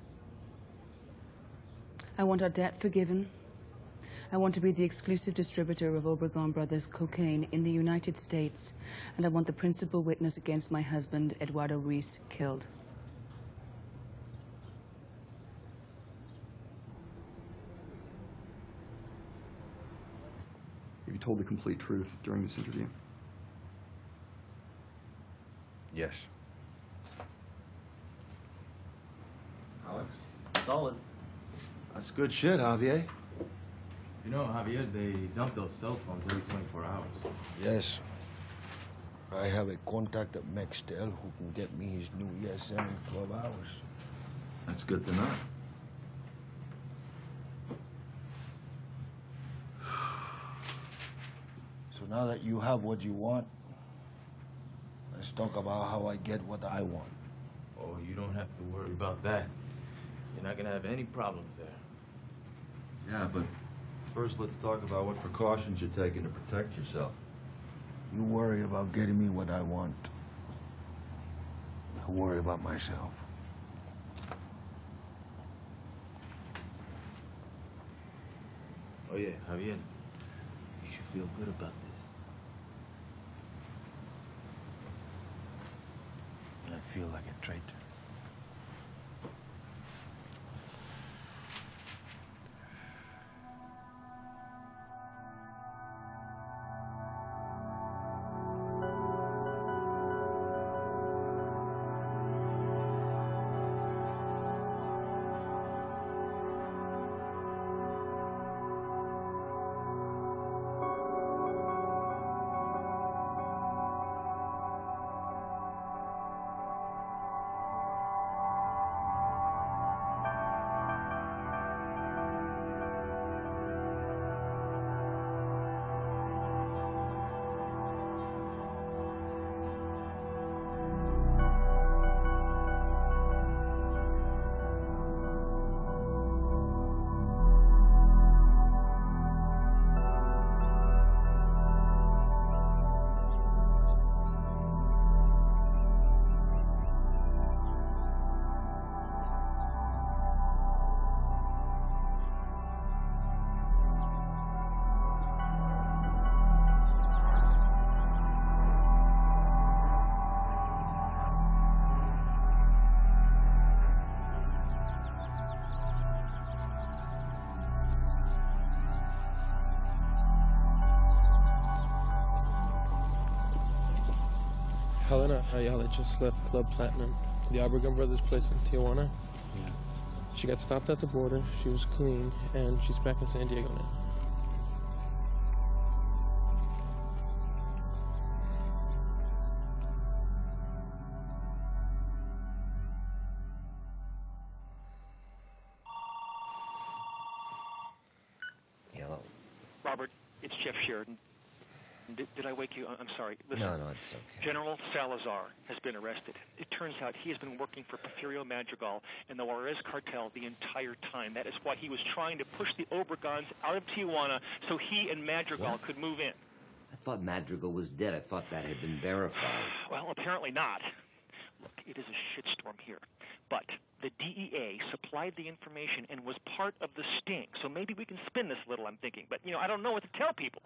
I want our debt forgiven. I want to be the exclusive distributor of Obregon Brothers cocaine in the United States. And I want the principal witness against my husband, Eduardo Reese, killed. Have you told the complete truth during this interview? Yes. Alex? Solid. That's good shit, Javier. You know, Javier, they dump those cell phones every 24 hours. Yes. I have a contact at Mextel who can get me his new ESM in 12 hours. That's good to know. So now that you have what you want, let's talk about how I get what I want. Oh, you don't have to worry about that. You're not gonna have any problems there. Yeah, but first let's talk about what precautions you're taking to protect yourself. You worry about getting me what I want. I worry about myself. Oh yeah, Javier, you should feel good about this. I feel like a traitor. Helena Ayala just left Club Platinum, the Obregon Brothers place in Tijuana. Yeah. She got stopped at the border, she was clean, and she's back in San Diego now. Hello. Robert, it's Jeff Sheridan. Did I wake you? I'm sorry. Listen, No, it's okay. General Salazar has been arrested. It turns out he has been working for Porfirio Madrigal and the Juarez cartel the entire time. That is why he was trying to push the Obregons out of Tijuana so he and Madrigal could move in. I thought Madrigal was dead. I thought that had been verified. Well, apparently not. Look, it is a shitstorm here. But the DEA supplied the information and was part of the sting. So maybe we can spin this a little, I'm thinking. But, I don't know what to tell people.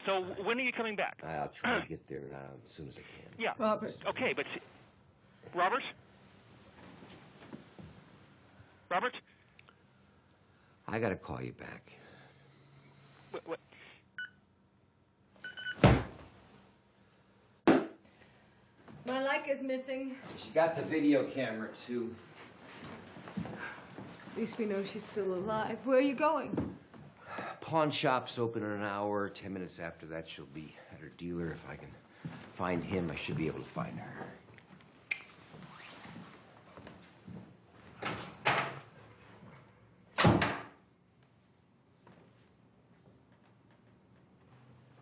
So when are you coming back? I'll try to get there as soon as I can. Yeah. Robert. Okay, but... Robert? Robert? I gotta call you back. What? My Leica's missing. She got the video camera, too. At least we know she's still alive. Where are you going? Pawn shop's open in an hour. 10 minutes after that, she'll be at her dealer. If I can find him, I should be able to find her.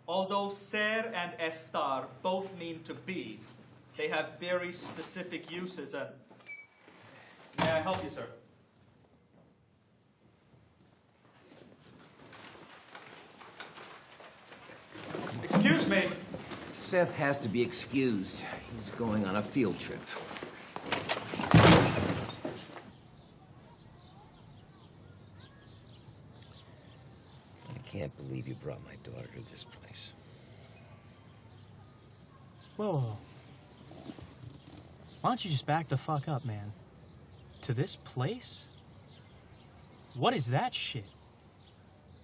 Although ser and estar both mean to be, they have very specific uses and... May I help you, sir? Excuse me. Seth has to be excused. He's going on a field trip. I can't believe you brought my daughter to this place. Whoa. Why don't you just back the fuck up, man? To this place? What is that shit?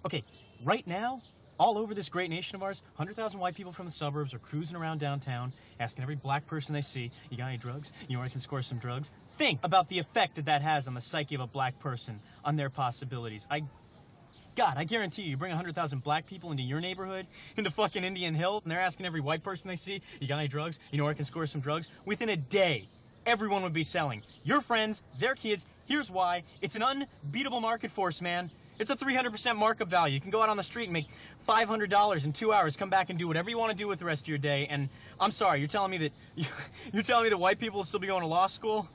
Okay, right now, all over this great nation of ours, 100,000 white people from the suburbs are cruising around downtown, asking every black person they see, you got any drugs? You know where I can score some drugs? Think about the effect that that has on the psyche of a black person, on their possibilities. God, I guarantee you bring 100,000 black people into your neighborhood, into fucking Indian Hill, and they're asking every white person they see, you got any drugs? You know where I can score some drugs? Within a day, everyone would be selling. Your friends, their kids, here's why. It's an unbeatable market force, man. It's a 300% markup value. You can go out on the street and make $500 in 2 hours, come back and do whatever you want to do with the rest of your day. And I'm sorry, you're telling me that white people will still be going to law school?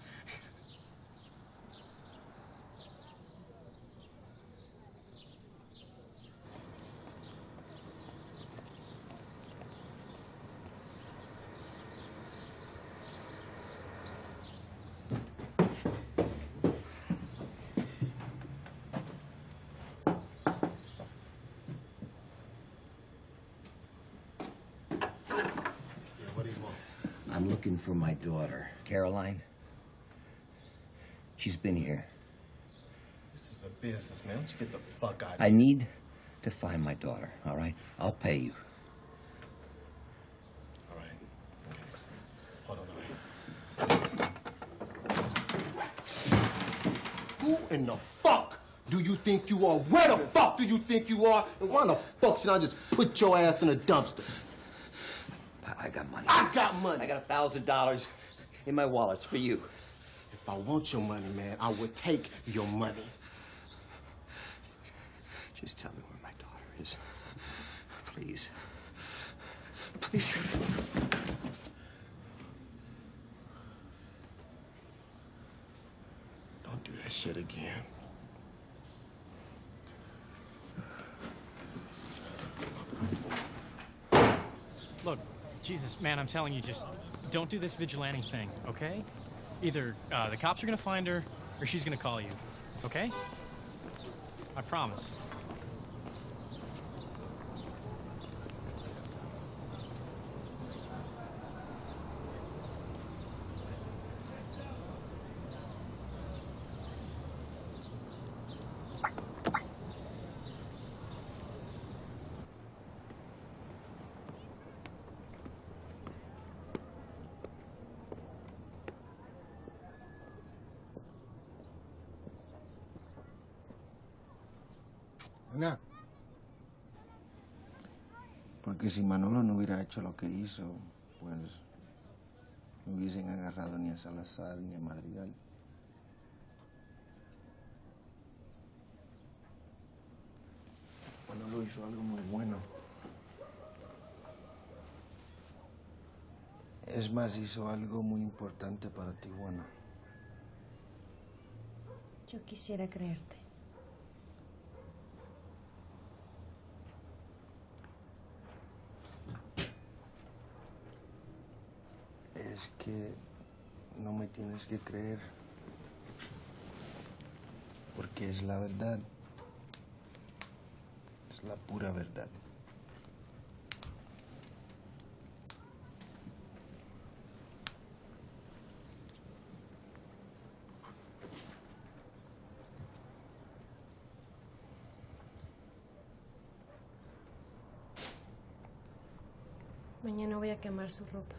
I'm looking for my daughter, Caroline. She's been here. This is a business, man. Why don't you get the fuck out of I here? need to find my daughter, all right? I'll pay you. All right. Okay. Hold on, Who in the fuck do you think you are? Where the fuck do you think you are? And why the fuck should I just put your ass in a dumpster? I got money. I got money. I got $1,000 in my wallet. It's for you. If I want your money, man, I would take your money. Just tell me where my daughter is. Please. Please. Don't do that shit again. Look, Jesus, man, I'm telling you, just don't do this vigilante thing, okay? Either the cops are gonna find her, or she's gonna call you, okay? I promise. No. Porque si Manolo no hubiera hecho lo que hizo, pues no hubiesen agarrado ni a Salazar ni a Madrigal. Manolo hizo algo muy bueno. Es más, hizo algo muy importante para Tijuana. Yo quisiera creerte. Es que no me tienes que creer. Porque es la verdad. Es la pura verdad. Mañana voy a quemar su ropa.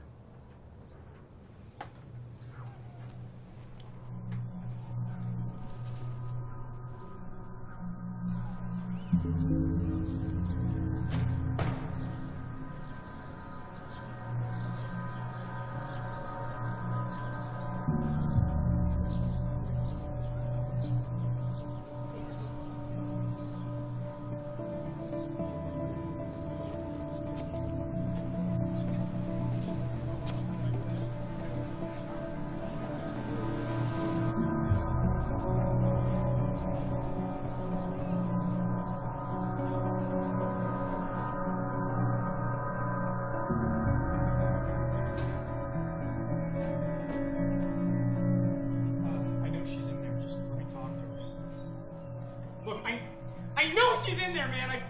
She's in there, man. I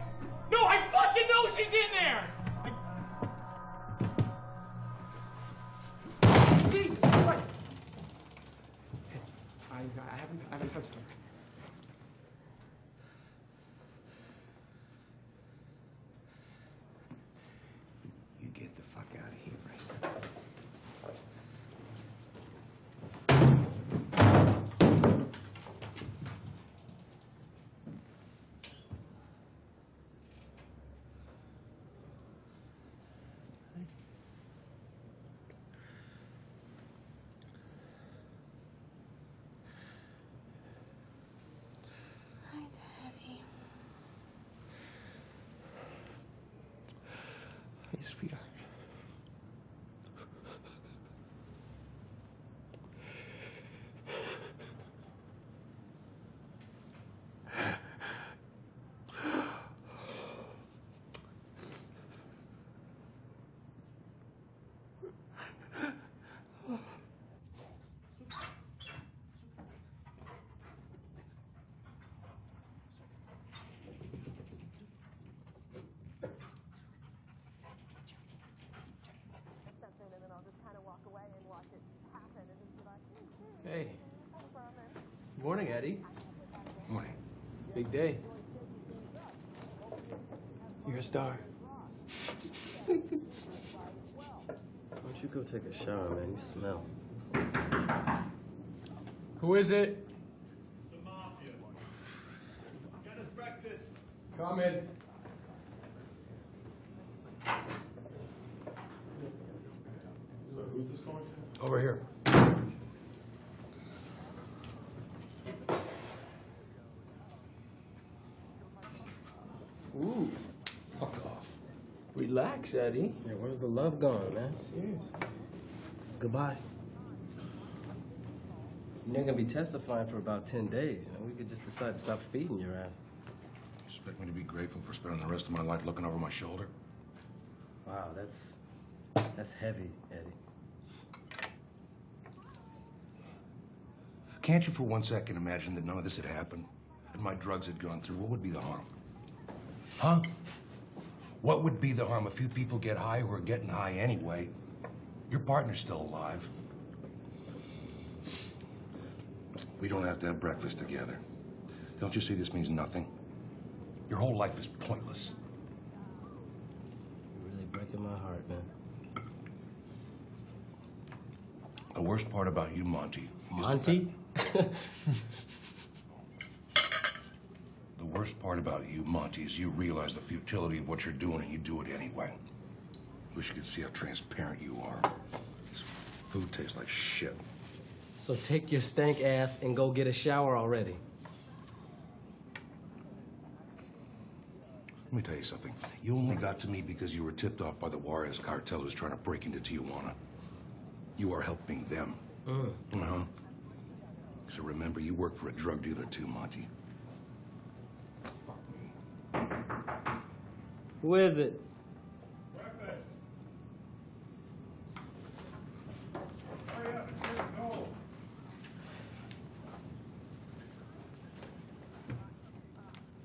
fucking know she's in there. Jesus Christ. Hey, I haven't touched her. You get the fuck out of here right now. Sweetheart. Hey. Morning, Eddie. Morning. Big day. You're a star. Why don't you go take a shower, man? You smell. Who is it? The Mafia. Get us breakfast. Come in. So who's this going to? Over here. Ooh. Fuck off. Relax, Eddie. Yeah, where's the love gone, man? Seriously. Goodbye. You're not gonna be testifying for about 10 days. You know, we could just decide to stop feeding your ass. You expect me to be grateful for spending the rest of my life looking over my shoulder? Wow, that's heavy, Eddie. Can't you for 1 second imagine that none of this had happened? And my drugs had gone through? What would be the harm? Huh? What would be the harm? A few people get high who are getting high anyway. Your partner's still alive. We don't have to have breakfast together. Don't you see this means nothing? Your whole life is pointless. You're really breaking my heart, man. The worst part about you, Monty. Monty? The worst part about you, Monty, is you realize the futility of what you're doing and you do it anyway. Wish you could see how transparent you are. This food tastes like shit. So take your stank ass and go get a shower already. Let me tell you something. You only got to me because you were tipped off by the Juarez cartel who's trying to break into Tijuana. You are helping them. Uh-huh. So remember, you work for a drug dealer too, Monty. Who is it?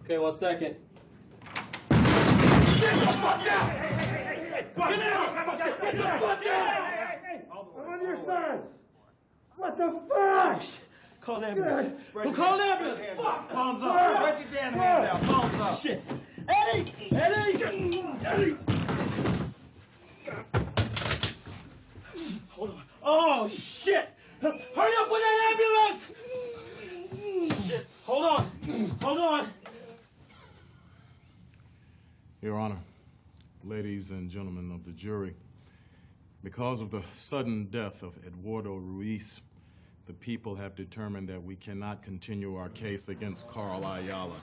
Okay, 1 second. Get the fuck out! Get out! Get the fuck out! I'm on your side. What the fuck? Call the ambulance. Who called the ambulance? Fuck! Palms up. Spread your damn hands out. Palms up. Shit. Eddie! Eddie! Eddie! Hold on. Oh, shit! Hurry up with that ambulance! Shit. Hold on. Hold on. Your Honor, ladies and gentlemen of the jury, because of the sudden death of Eduardo Ruiz, the people have determined that we cannot continue our case against Carl Ayala.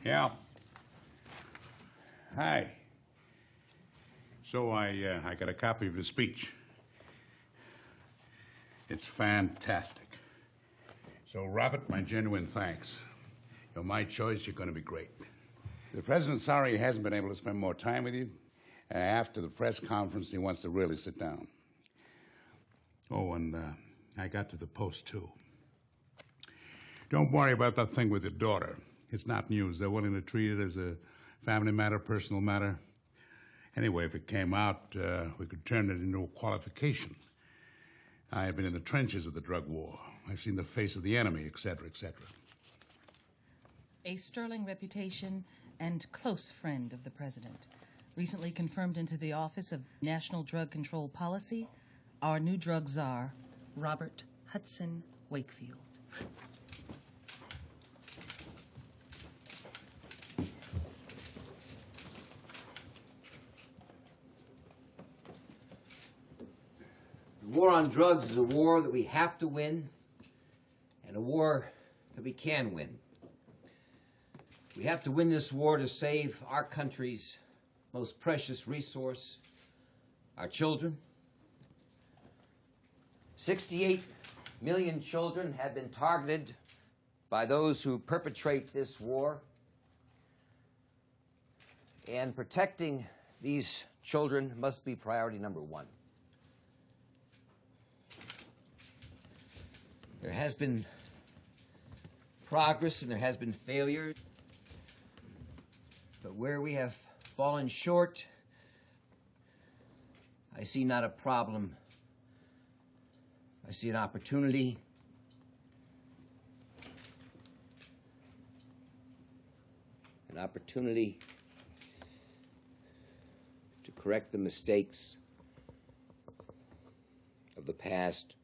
Yeah. Hi. So I got a copy of his speech. It's fantastic. So, Robert, my genuine thanks. You're my choice. You're going to be great. The president's sorry he hasn't been able to spend more time with you. After the press conference, he wants to really sit down. Oh, and I got to the Post, too. Don't worry about that thing with your daughter. It's not news. They're willing to treat it as a family matter, personal matter. Anyway, if it came out, we could turn it into a qualification. I have been in the trenches of the drug war. I've seen the face of the enemy, et cetera, et cetera. A sterling reputation and close friend of the president. Recently confirmed into the Office of National Drug Control Policy, our new drug czar, Robert Hudson Wakefield. The war on drugs is a war that we have to win, and a war that we can win. We have to win this war to save our country's most precious resource, our children. 68 million children have been targeted by those who perpetrate this war. And protecting these Children must be priority number one. There has been progress and there has been failure. But where we have fallen short, I see not a problem. I see an opportunity. An opportunity to correct the mistakes of the past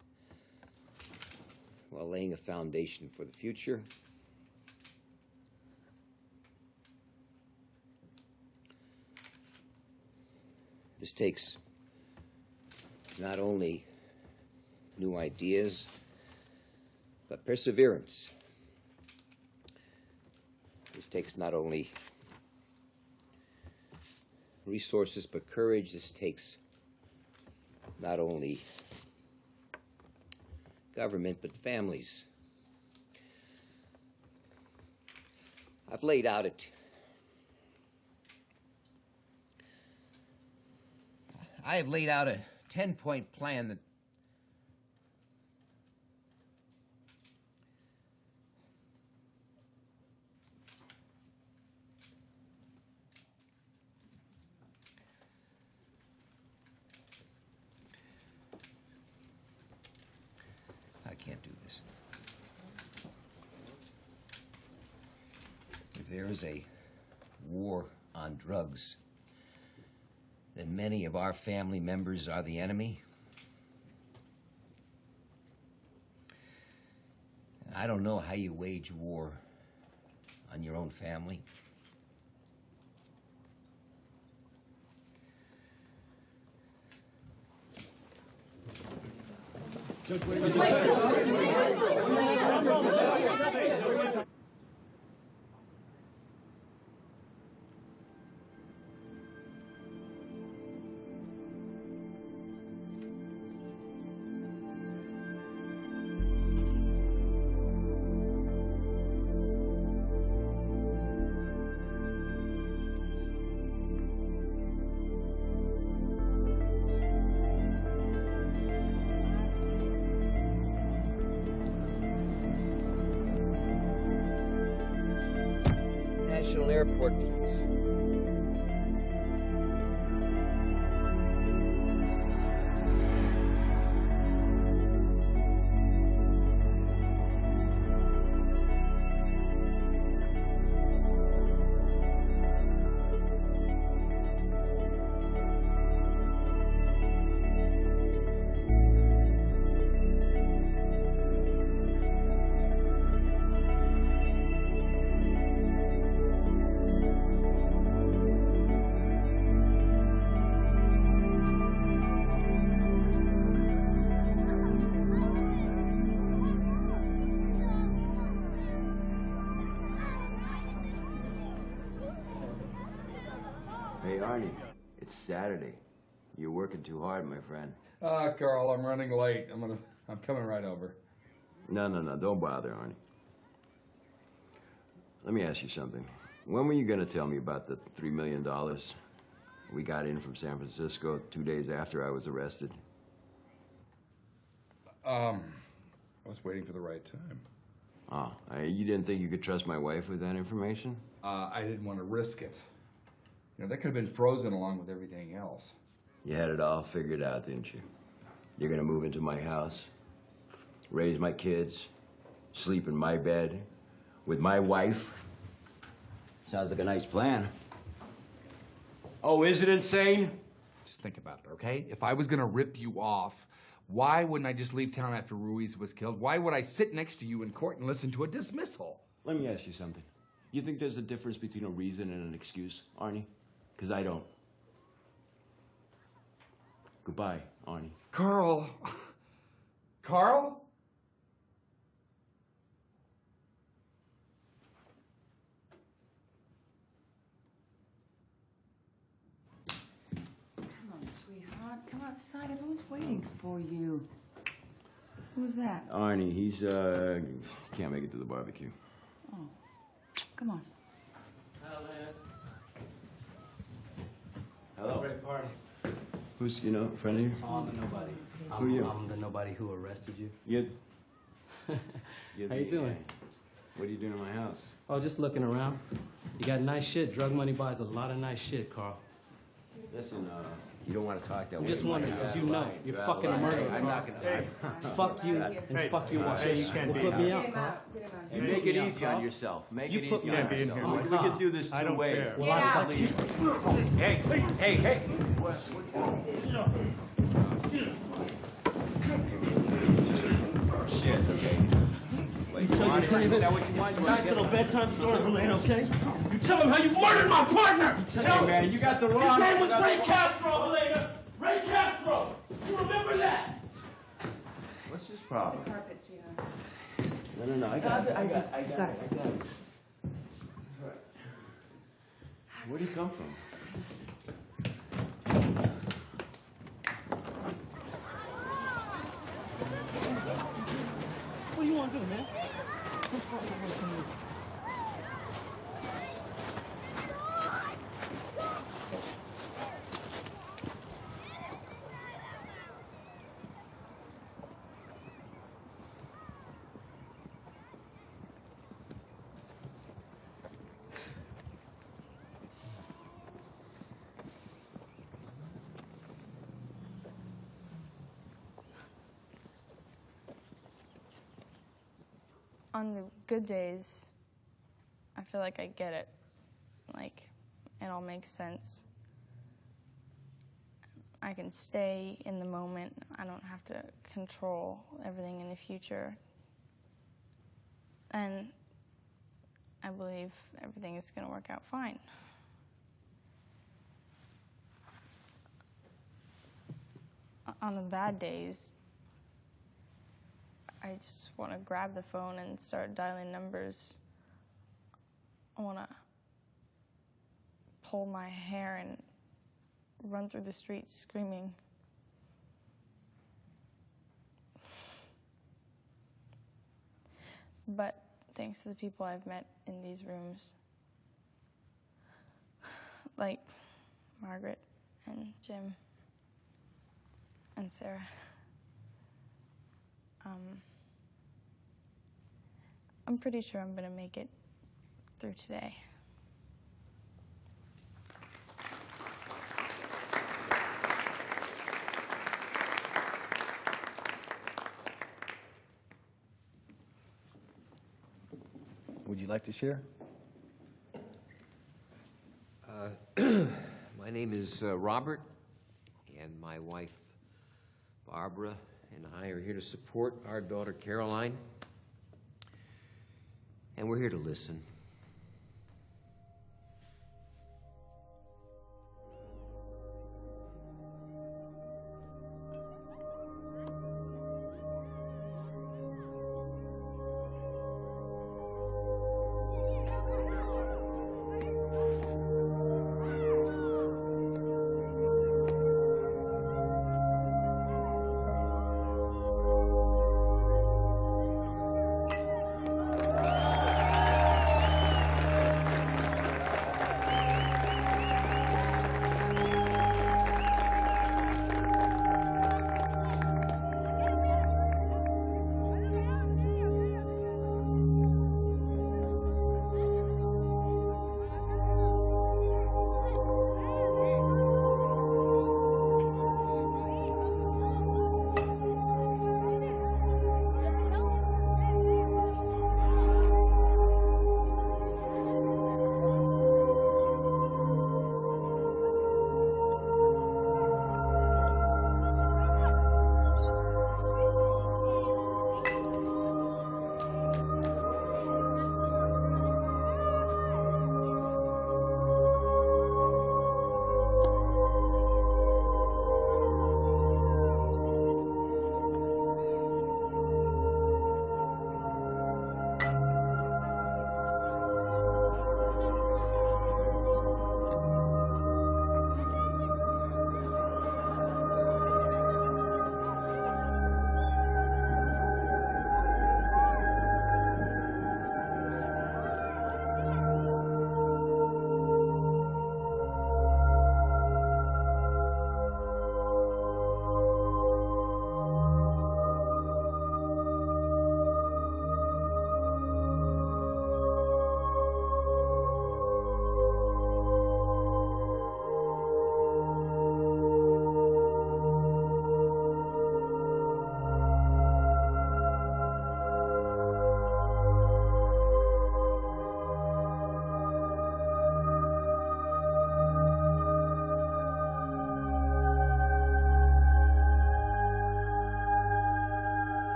while laying a foundation for the future. This takes not only new ideas, but perseverance. This takes not only resources, but courage. This takes not only government, but families. I've laid out I have laid out a 10-point plan that I can't do this. If there is a war on drugs, then many of our family members are the enemy. And I don't know how you wage war on your own family. National Airport, please. Hey, Arnie, it's Saturday. You're working too hard, my friend. Carl, I'm running late. I'm coming right over. No, don't bother, Arnie. Let me ask you something. When were you gonna tell me about the $3 million we got in from San Francisco 2 days after I was arrested? I was waiting for the right time. Oh, you didn't think you could trust my wife with that information? I didn't want to risk it. You know, that could have been frozen along with everything else. You had it all figured out, didn't you? You're gonna move into my house, raise my kids, sleep in my bed, with my wife. Sounds like a nice plan. Oh, is it insane? Just think about it, okay? If I was gonna rip you off, why wouldn't I just leave town after Ruiz was killed? Why would I sit next to you in court and listen to a dismissal? Let me ask you something. You think there's a difference between a reason and an excuse, Arnie? Because I don't. Goodbye, Arnie. Carl! Carl? Come on, sweetheart. Come outside. Everyone's waiting for you. Who was that? Arnie, he's, can't make it to the barbecue. Oh. Come on. Hello. Great party. Who's, you know, a friend of yours? Oh, I'm the nobody. Who are you? I'm the nobody who arrested you. You're How you doing? What are you doing in my house? Oh, just looking around. You got nice shit. Drug money buys a lot of nice shit, Carl. Listen, you don't want to talk that I'm way. just wondering, because you know, you're fucking a murderer. I'm not gonna. Fuck you, and fuck you, Wash. Well, put me out, Carl. You make it easy on yourself. Make it easy on yourself. We can do this two ways. Well, obviously. Hey! Shit, okay. Wait, you want it? Is that what you want? Nice little bedtime story, Helene, okay? You tell him how you murdered my partner! Tell him! Man, you got the wrong... His name was Ray Castro, Helena! Ray Castro! You remember that? What's his problem? The carpet, sweetheart. No, I got it. Where'd he come from? What do you want to do, man? On the good days, I feel like I get it. Like, it all makes sense. I can stay in the moment. I don't have to control everything in the future. And I believe everything is going to work out fine. On the bad days, I just want to grab the phone and start dialing numbers. I want to pull my hair and run through the streets screaming. But thanks to the people I've met in these rooms, like Margaret and Jim and Sarah, I'm pretty sure I'm going to make it through today. Would you like to share? My name is Robert, and my wife Barbara and I are here to support our daughter Caroline. And we're here to listen.